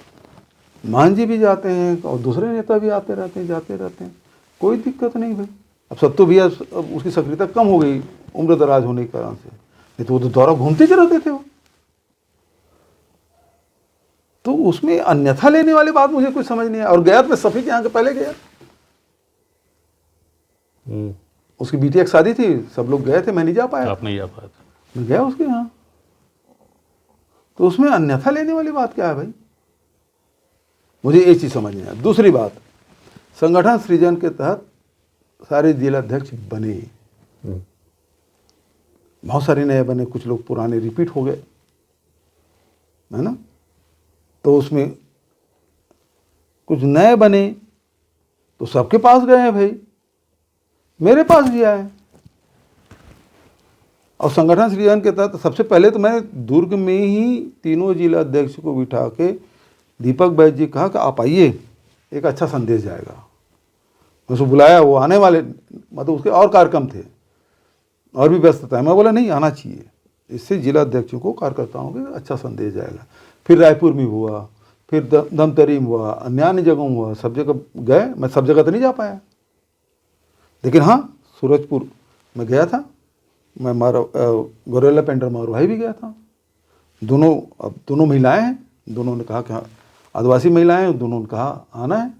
मान जी भी जाते हैं और दूसरे नेता भी आते रहते हैं, जाते रहते हैं, कोई दिक्कत नहीं भाई। अब सत्तू भैया, अब उसकी सक्रियता कम हो गई उम्र दराज होने के कारण से, नहीं तो वो तो दौरा घूमते ही रहते थे वो। तो उसमें अन्यथा लेने वाली बात मुझे कुछ समझ नहीं है। और गया तो मैं सफ़ी के यहाँ के पहले गया, उसकी बिटिया की शादी थी, सब लोग गए थे, मैं नहीं जा पाया। आप नहीं जा पाए थे? मैं गया उसके यहाँ। तो उसमें अन्यथा लेने वाली बात क्या है भाई, मुझे ये चीज़ समझ नहीं आया। दूसरी बात, संगठन सृजन के तहत सारे जिलाध्यक्ष बने, बहुत सारे नए बने, कुछ लोग पुराने रिपीट हो गए, है ना। तो उसमें कुछ नए बने तो सबके पास गए हैं भाई, मेरे पास भी आए। और संगठन सृजन के तहत सबसे पहले तो मैं दुर्ग में ही तीनों जिला अध्यक्ष को बिठा के दीपक बैद जी कहा कि आप आइए, एक अच्छा संदेश जाएगा। मैं उसको बुलाया, वो आने वाले, मतलब उसके और कार्यक्रम थे और भी व्यस्तता है। मैं बोला नहीं, आना चाहिए, इससे जिला अध्यक्षों को, कार्यकर्ताओं को अच्छा संदेश जाएगा। फिर रायपुर में हुआ, फिर दमतरी में हुआ, अन्य जगहों में हुआ, सब जगह गए। मैं सब जगह तो नहीं जा पाया, लेकिन हाँ सूरजपुर में गया था मैं, गोरेला पेंटर मारवाही भी गया था। दोनों महिलाएं हैं, दोनों ने कहा कि हाँ, आदिवासी महिलाएं हैं, दोनों ने कहा आना है।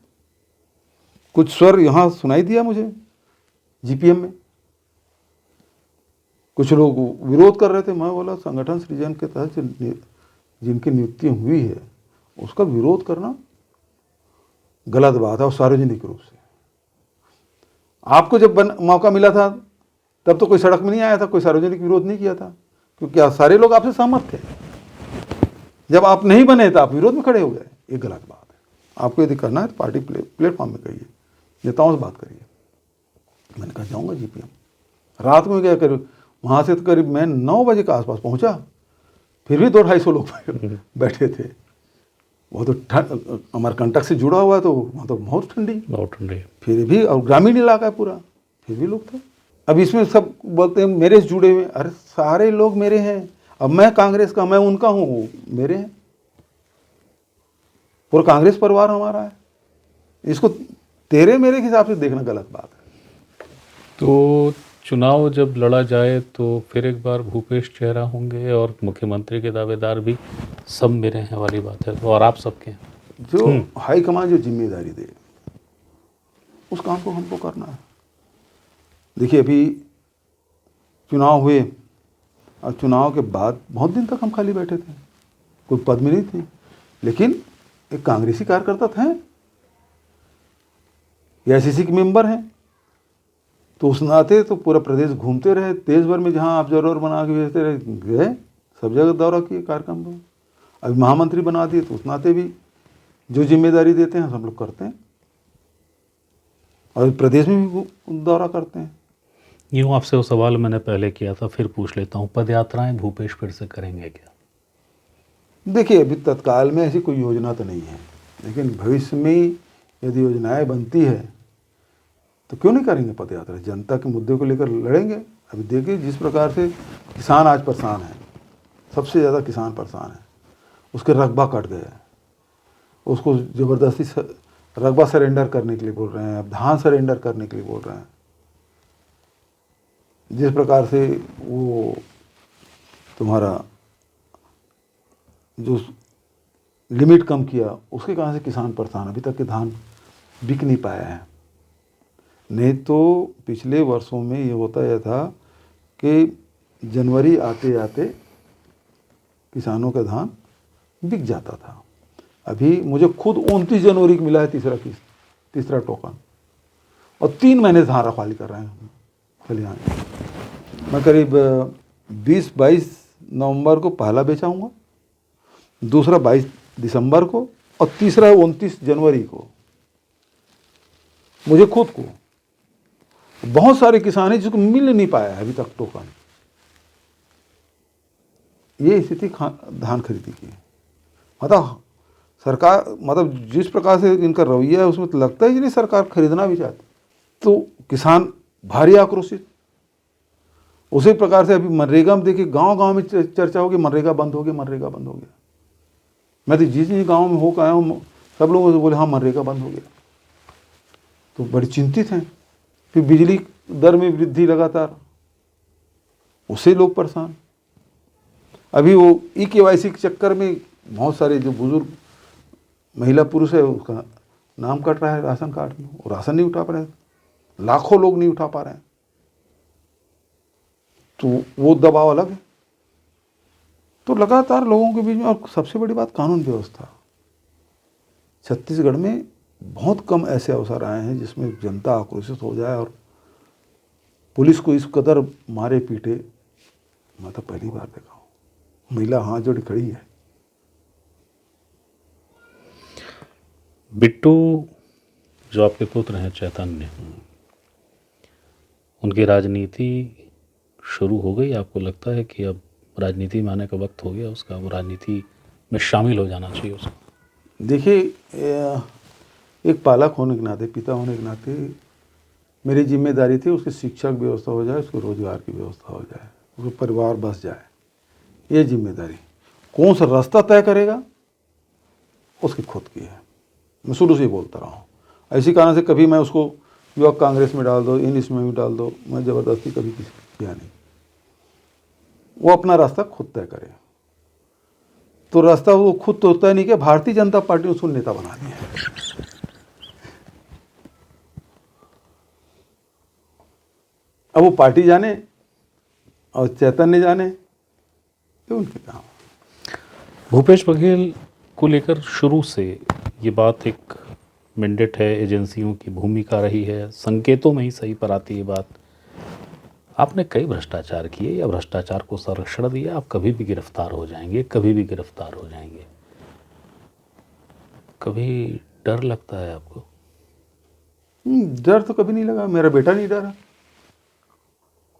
कुछ स्वर यहाँ सुनाई दिया मुझे जीपीएम में, कुछ लोग विरोध कर रहे थे। मैं बोला संगठन सृजन के तहत जिनकी नियुक्ति हुई है उसका विरोध करना गलत बात है, और सार्वजनिक रूप से। आपको जब मौका मिला था तब तो कोई सड़क में नहीं आया था, कोई सार्वजनिक विरोध नहीं किया था, क्योंकि सारे लोग आपसे सहमत थे। जब आप नहीं बने तो आप विरोध में खड़े हो गए, ये गलत बात है। आपको यदि करना है तो पार्टी प्लेटफॉर्म में करिए, नेताओं से बात करिए। मैंने कहा जाऊँगा जीपीएम। रात में गया, करीब वहाँ से तो करीब मैं 9 बजे के आसपास पहुँचा, फिर भी 200-250 लोग बैठे थे। वो तो अमरकंटक से जुड़ा हुआ है, तो वहाँ तो बहुत ठंडी, फिर भी, और ग्रामीण इलाका है पूरा, फिर भी लोग थे। अब इसमें सब बोलते हैं मेरे से जुड़े हुए, अरे सारे लोग मेरे हैं। अब मैं कांग्रेस का, मैं उनका हूँ, वो मेरे हैं, पूरा कांग्रेस परिवार हमारा है। इसको तेरे मेरे के हिसाब से देखना गलत बात है। तो चुनाव जब लड़ा जाए तो फिर एक बार भूपेश चेहरा होंगे और मुख्यमंत्री के दावेदार भी सब मेरे हैं वाली बात है, और आप सबके हैं। जो हाईकमान जो जिम्मेदारी दे उस काम को हमको करना है। देखिए अभी चुनाव हुए और चुनाव के बाद बहुत दिन तक हम खाली बैठे थे, कोई पद में नहीं थे, लेकिन एक कांग्रेसी कार्यकर्ता थे, एआईसीसी के मेंबर हैं, तो उस नाते तो पूरा प्रदेश घूमते रहे, देश भर में जहाँ ऑब्जर्वर बना के भेजते रहे, गए, सब जगह दौरा किए कार्यक्रम में। अभी महामंत्री बना दिए, तो उस नाते भी जो जिम्मेदारी देते हैं सब लोग करते हैं, और प्रदेश में भी दौरा करते हैं। यूँ आपसे वो सवाल मैंने पहले किया था, फिर पूछ लेता हूँ, पद यात्राएं भूपेश फिर से करेंगे क्या? देखिए अभी तत्काल में ऐसी कोई योजना तो नहीं है, लेकिन भविष्य में यदि योजनाएं बनती है तो क्यों नहीं करेंगे पद यात्रा। जनता के मुद्दे को लेकर लड़ेंगे। अभी देखिए जिस प्रकार से किसान आज परेशान है, सबसे ज़्यादा किसान परेशान है, उसके रकबा कट गया है, उसको ज़बरदस्ती रकबा सरेंडर करने के लिए बोल रहे हैं, अब धान सरेंडर करने के लिए बोल रहे हैं। जिस प्रकार से वो तुम्हारा जो लिमिट कम किया, उसके कारण से किसान परेशान, अभी तक के धान बिक नहीं पाया है। नहीं तो पिछले वर्षों में ये होता यह था कि जनवरी आते आते किसानों का धान बिक जाता था। अभी मुझे खुद 29 जनवरी को मिला है तीसरा टोकन, और 3 महीने से धान रखवाली कर रहे हैं खलिहान। मैं करीब 20-22 नवंबर को पहला बेचाऊँगा, दूसरा 22 दिसंबर को, और तीसरा 29 जनवरी को। मुझे खुद को, बहुत सारे किसान हैं जिसको मिल नहीं पाया है अभी तक टोकन। ये स्थिति धान खरीदी की है। मतलब सरकार, मतलब जिस प्रकार से इनका रवैया है उसमें तो लगता ही नहीं सरकार खरीदना भी चाहती। तो किसान भारी आक्रोशित। उसी प्रकार से अभी मनरेगा में देखिए, गांव गांव में चर्चा होगी मनरेगा बंद हो गया, मनरेगा बंद हो गया। मैं तो जिस जिस गाँव में होकर आया हूँ सब लोगों से बोले हाँ मनरेगा बंद हो गया, तो बड़ी चिंतित हैं। फिर बिजली दर में वृद्धि लगातार, उससे लोग परेशान। अभी वो ई-केवाईसी के चक्कर में बहुत सारे जो बुजुर्ग महिला पुरुष है उसका नाम कट रहा है राशन कार्ड में, वो राशन नहीं उठा पा रहे, लाखों लोग नहीं उठा पा रहे हैं। तो वो दबाव अलग है। तो लगातार लोगों के बीच में, और सबसे बड़ी बात कानून व्यवस्था। छत्तीसगढ़ में बहुत कम ऐसे अवसर आए हैं जिसमें जनता आक्रोशित हो जाए और पुलिस को इस कदर मारे पीटे, मैं तो पहली बार देखा हूँ। महिला हाथ जोड़ी खड़ी है। बिट्टू जो आपके पुत्र हैं चैतन्य, उनकी राजनीति शुरू हो गई? आपको लगता है कि अब राजनीति में आने का वक्त हो गया उसका, वो राजनीति में शामिल हो जाना चाहिए उसको? देखिए, एक पालक होने के नाते, पिता होने के नाते मेरी जिम्मेदारी थी उसकी शिक्षा की व्यवस्था हो जाए, उसके रोजगार की व्यवस्था हो जाए, उसका परिवार बस जाए। ये जिम्मेदारी कौन सा रास्ता तय करेगा उसकी खुद की है। मैं शुरू से ही बोलता रहा हूँ। ऐसी कारण से कभी मैं उसको युवा कांग्रेस में डाल दो, इन इसमें भी डाल दो, मैं ज़बरदस्ती कभी किसी किया नहीं। वो अपना रास्ता खुद तय करे। तो रास्ता वो खुद तो तय नहीं किया, भारतीय जनता पार्टी ने उसको नेता बना दिया। अब वो पार्टी जाने और चैतन्य जाने, तो उनके काम। भूपेश बघेल को लेकर शुरू से ये बात एक मैंडेट है, एजेंसियों की भूमिका रही है, संकेतों में ही सही पर आती है बात। आपने कई भ्रष्टाचार किए या भ्रष्टाचार को संरक्षण दिया, आप कभी भी गिरफ्तार हो जाएंगे, कभी भी गिरफ्तार हो जाएंगे। कभी डर लगता है आपको? डर तो कभी नहीं लगा, मेरा बेटा नहीं डरा,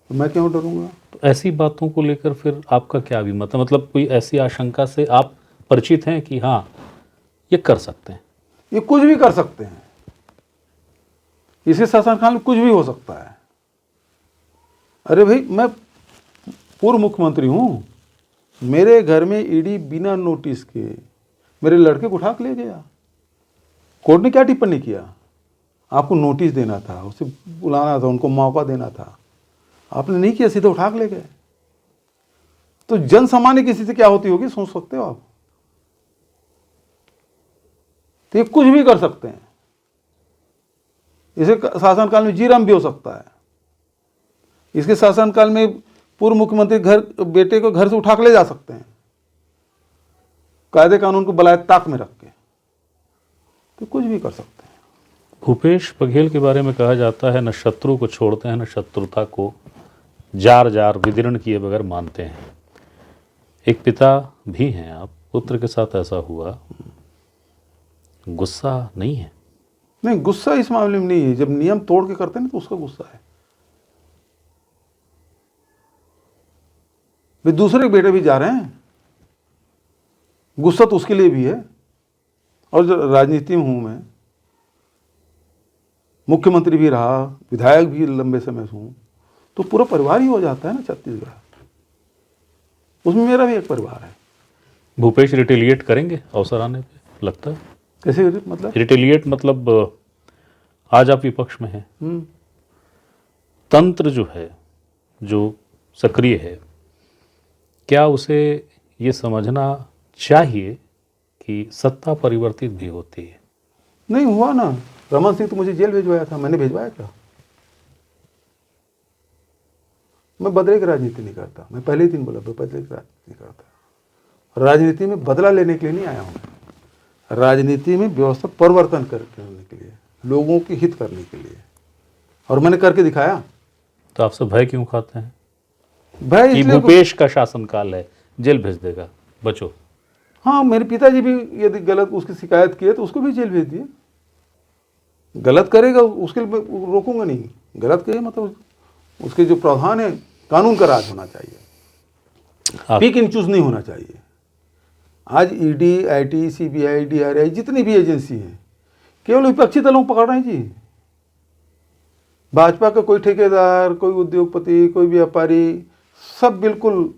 तो मैं क्यों डरूंगा? तो ऐसी बातों को लेकर फिर आपका क्या अभिमत है? मतलब कोई ऐसी आशंका से आप परिचित हैं कि हाँ ये कर सकते हैं? ये कुछ भी कर सकते हैं, इसी शासनकाल में कुछ भी हो सकता है। अरे भाई, मैं पूर्व मुख्यमंत्री हूं, मेरे घर में ईडी बिना नोटिस के मेरे लड़के को उठा के ले गया। कोर्ट ने क्या टिप्पणी किया? आपको नोटिस देना था, उसे बुलाना था, उनको मौका देना था, आपने नहीं किया, सीधे उठा के ले गए। तो जन सामान्य की स्थिति क्या होती होगी सोच सकते हो आप? तो ये कुछ भी कर सकते हैं। इसे शासनकाल में जीरम भी हो सकता है। इसके शासनकाल में पूर्व मुख्यमंत्री बेटे को घर से उठा के ले जा सकते हैं, कायदे कानून को बलाए ताक में रख के। तो कुछ भी कर सकते हैं। भूपेश बघेल के बारे में कहा जाता है, न शत्रु को छोड़ते हैं, न शत्रुता को जार जार विदीर्ण किए बगैर मानते हैं। एक पिता भी हैं आप, पुत्र के साथ ऐसा हुआ, गुस्सा नहीं है? नहीं, गुस्सा इस मामले में नहीं है। जब नियम तोड़ के करते हैं तो उसका गुस्सा है। वे दूसरे बेटे भी जा रहे हैं, गुस्सा तो उसके लिए भी है। और जो राजनीति में हूं मैं, मुख्यमंत्री भी रहा, विधायक भी लंबे समय से हूं, तो पूरा परिवार ही हो जाता है ना छत्तीसगढ़, उसमें मेरा भी एक परिवार है। भूपेश रिटेलिएट करेंगे अवसर आने पे, लगता है? कैसे मतलब? रिटेलिएट मतलब आज आप विपक्ष में हैं, तंत्र जो है, जो सक्रिय है, क्या उसे ये समझना चाहिए कि सत्ता परिवर्तित भी होती है? नहीं हुआ ना। रमन सिंह तो मुझे जेल भिजवाया था, मैंने भिजवाया क्या? मैं बदले की राजनीति नहीं करता। मैं पहले ही दिन बोला, मैं बदले की राजनीति नहीं करता। राजनीति में बदला लेने के लिए नहीं आया हूँ। राजनीति में व्यवस्था परिवर्तन करने के लिए, लोगों के हित करने के लिए, और मैंने करके दिखाया। तो आपसे भय क्यों खाते हैं भाई? कि भूपेश का शासनकाल है, जेल भेज देगा, बचो? हाँ, मेरे पिताजी भी यदि गलत उसकी शिकायत किए तो उसको भी जेल भेज दिए। गलत करेगा उसके लिए मैं रोकूंगा नहीं, गलत करे मतलब उसके जो प्रावधान है कानून का राज होना चाहिए, पिक एंड चूज नहीं होना चाहिए। आज ईडी, आईटी, सीबीआई, डीआरआई जितनी भी एजेंसी हैं केवल विपक्षी दलों को पकड़ रहे हैं जी। भाजपा का कोई ठेकेदार, कोई उद्योगपति, कोई व्यापारी, सब बिल्कुल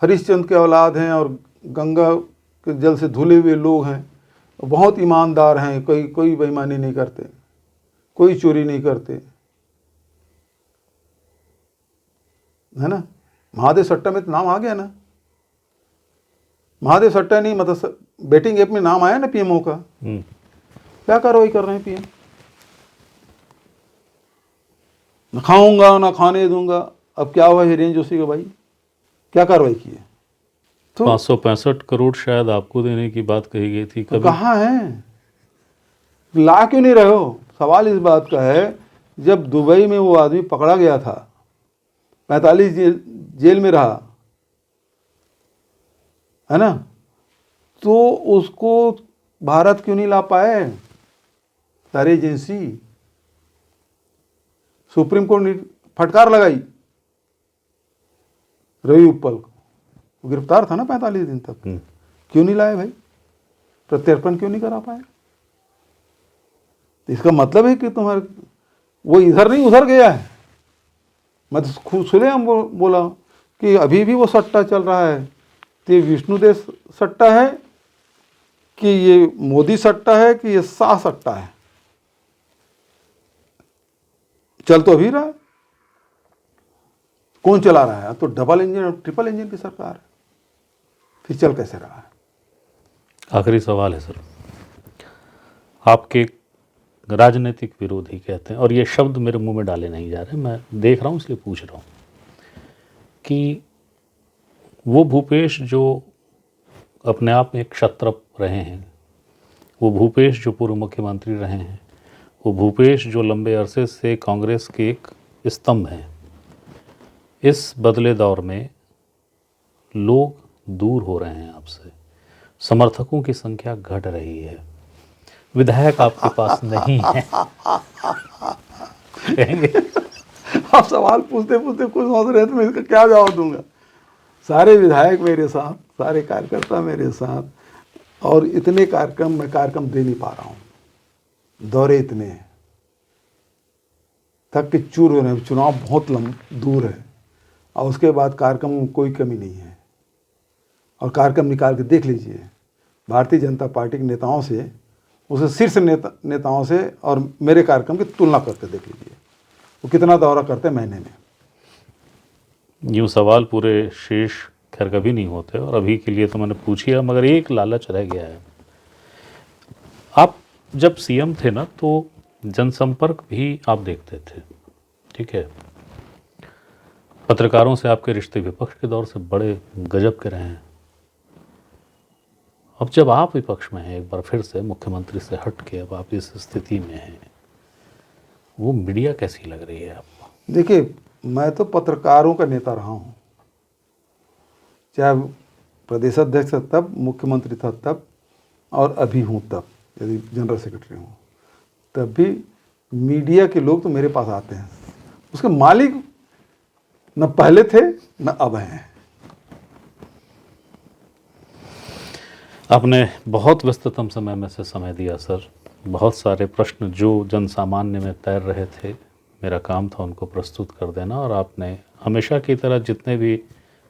हरिश्चंद्र के औलाद हैं और गंगा के जल से धुले हुए लोग हैं, बहुत ईमानदार हैं, कोई बेईमानी नहीं करते, कोई चोरी नहीं करते, है ना। महादेव सट्टा में तो नाम आ गया ना, महादेव सट्टा नहीं मतलब बेटिंग ऐप में नाम आया ना पीएमओ का। क्या कार्रवाई कर रहे हैं पीएम? न खाऊंगा ना खाने दूंगा। अब क्या हुआ हिरेन जोशी का भाई, क्या कार्रवाई की है? तो 565 करोड़ शायद आपको देने की बात कही गई थी, तो कहाँ है? ला क्यों नहीं रहे हो? सवाल इस बात का है, जब दुबई में वो आदमी पकड़ा गया था, 45 जेल में रहा, है ना, तो उसको भारत क्यों नहीं ला पाए सारी एजेंसी? सुप्रीम कोर्ट ने फटकार लगाई रवि उप्पल को, गिरफ्तार था ना 45 दिन तक, क्यों नहीं लाए भाई? प्रत्यर्पण क्यों नहीं करा पाए? तो इसका मतलब है कि तुम्हारे वो इधर नहीं उधर गया है। मैं तो खुद खुलेआम बोला कि अभी भी वो सट्टा चल रहा है, तो ये विष्णुदेव सट्टा है कि ये मोदी सट्टा है कि ये शाह सट्टा है? चल तो अभी रहा है, कौन चला रहा है? तो डबल इंजन और ट्रिपल इंजन की सरकार है, फिर चल कैसे रहा है? आखिरी सवाल है सर, आपके राजनीतिक विरोधी कहते हैं, और ये शब्द मेरे मुंह में डाले नहीं जा रहे, मैं देख रहा हूँ इसलिए पूछ रहा हूँ, कि वो भूपेश जो अपने आप में एक क्षत्रप रहे हैं, वो भूपेश जो पूर्व मुख्यमंत्री रहे हैं, वो भूपेश जो लंबे अरसे से कांग्रेस के एक स्तंभ हैं, इस बदले दौर में लोग दूर हो रहे हैं आपसे, समर्थकों की संख्या घट रही है, विधायक आपके पास नहीं है। कहेंगे आप सवाल पूछते पूछते कुछ सोच रहे हैं तो मैं इसका क्या जवाब दूंगा? सारे विधायक मेरे साथ, सारे कार्यकर्ता मेरे साथ, और इतने कार्यक्रम मैं कार्यक्रम दे नहीं पा रहा हूँ, दौरे इतने हैं, थक के चूर हो रहे हैं। चुनाव बहुत दूर है और उसके बाद कार्यक्रम में कोई कमी नहीं है। और कार्यक्रम निकाल के देख लीजिए, भारतीय जनता पार्टी के नेताओं से, उसे शीर्ष नेताओं से और मेरे कार्यक्रम की तुलना करके देख लीजिए, वो कितना दौरा करते हैं महीने में। यूँ सवाल पूरे शेष खैर कभी नहीं होते, और अभी के लिए तो मैंने पूछ लिया, मगर एक लालच रह गया है। आप जब सीएम थे ना, तो जनसंपर्क भी आप देखते थे, ठीक है, पत्रकारों से आपके रिश्ते विपक्ष के दौर से बड़े गजब के रहे हैं। अब जब आप विपक्ष में हैं, एक बार फिर से मुख्यमंत्री से हट के अब आप इस स्थिति में हैं, वो मीडिया कैसी लग रही है आपको? देखिए, मैं तो पत्रकारों का नेता रहा हूँ, चाहे प्रदेश अध्यक्ष था तब, मुख्यमंत्री था तब, और अभी हूँ तब, यदि जनरल सेक्रेटरी हूँ तब भी मीडिया के लोग तो मेरे पास आते हैं। उसके मालिक न पहले थे न अब हैं। आपने बहुत व्यस्ततम समय में से समय दिया सर। बहुत सारे प्रश्न जो जनसामान्य में तैर रहे थे, मेरा काम था उनको प्रस्तुत कर देना, और आपने हमेशा की तरह जितने भी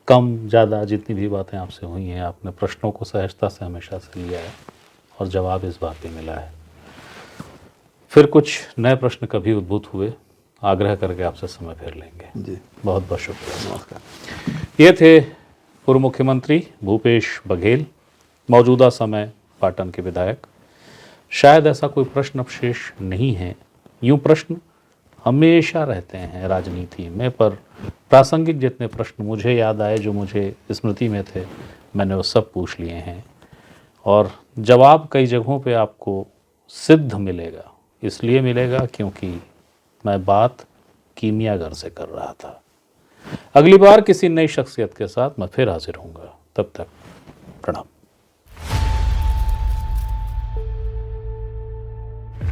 कम ज़्यादा जितनी भी बातें आपसे हुई हैं, आपने प्रश्नों को सहजता से हमेशा से लिया है और जवाब इस बात पे मिला है। फिर कुछ नए प्रश्न कभी उद्भूत हुए, आग्रह करके आपसे समय फेर लेंगे जी। बहुत बहुत शुक्रिया। नमस्कार। ये थे पूर्व मुख्यमंत्री भूपेश बघेल, मौजूदा समय पाटन के विधायक। शायद ऐसा कोई प्रश्न अब शेष नहीं है, यूँ प्रश्न हमेशा रहते हैं राजनीति में, पर प्रासंगिक जितने प्रश्न मुझे याद आए, जो मुझे स्मृति में थे, मैंने वो सब पूछ लिए हैं, और जवाब कई जगहों पे आपको सिद्ध मिलेगा। इसलिए मिलेगा क्योंकि मैं बात कीमियागर से कर रहा था। अगली बार किसी नई शख्सियत के साथ मैं फिर हाजिर होऊंगा। तब तक प्रणाम।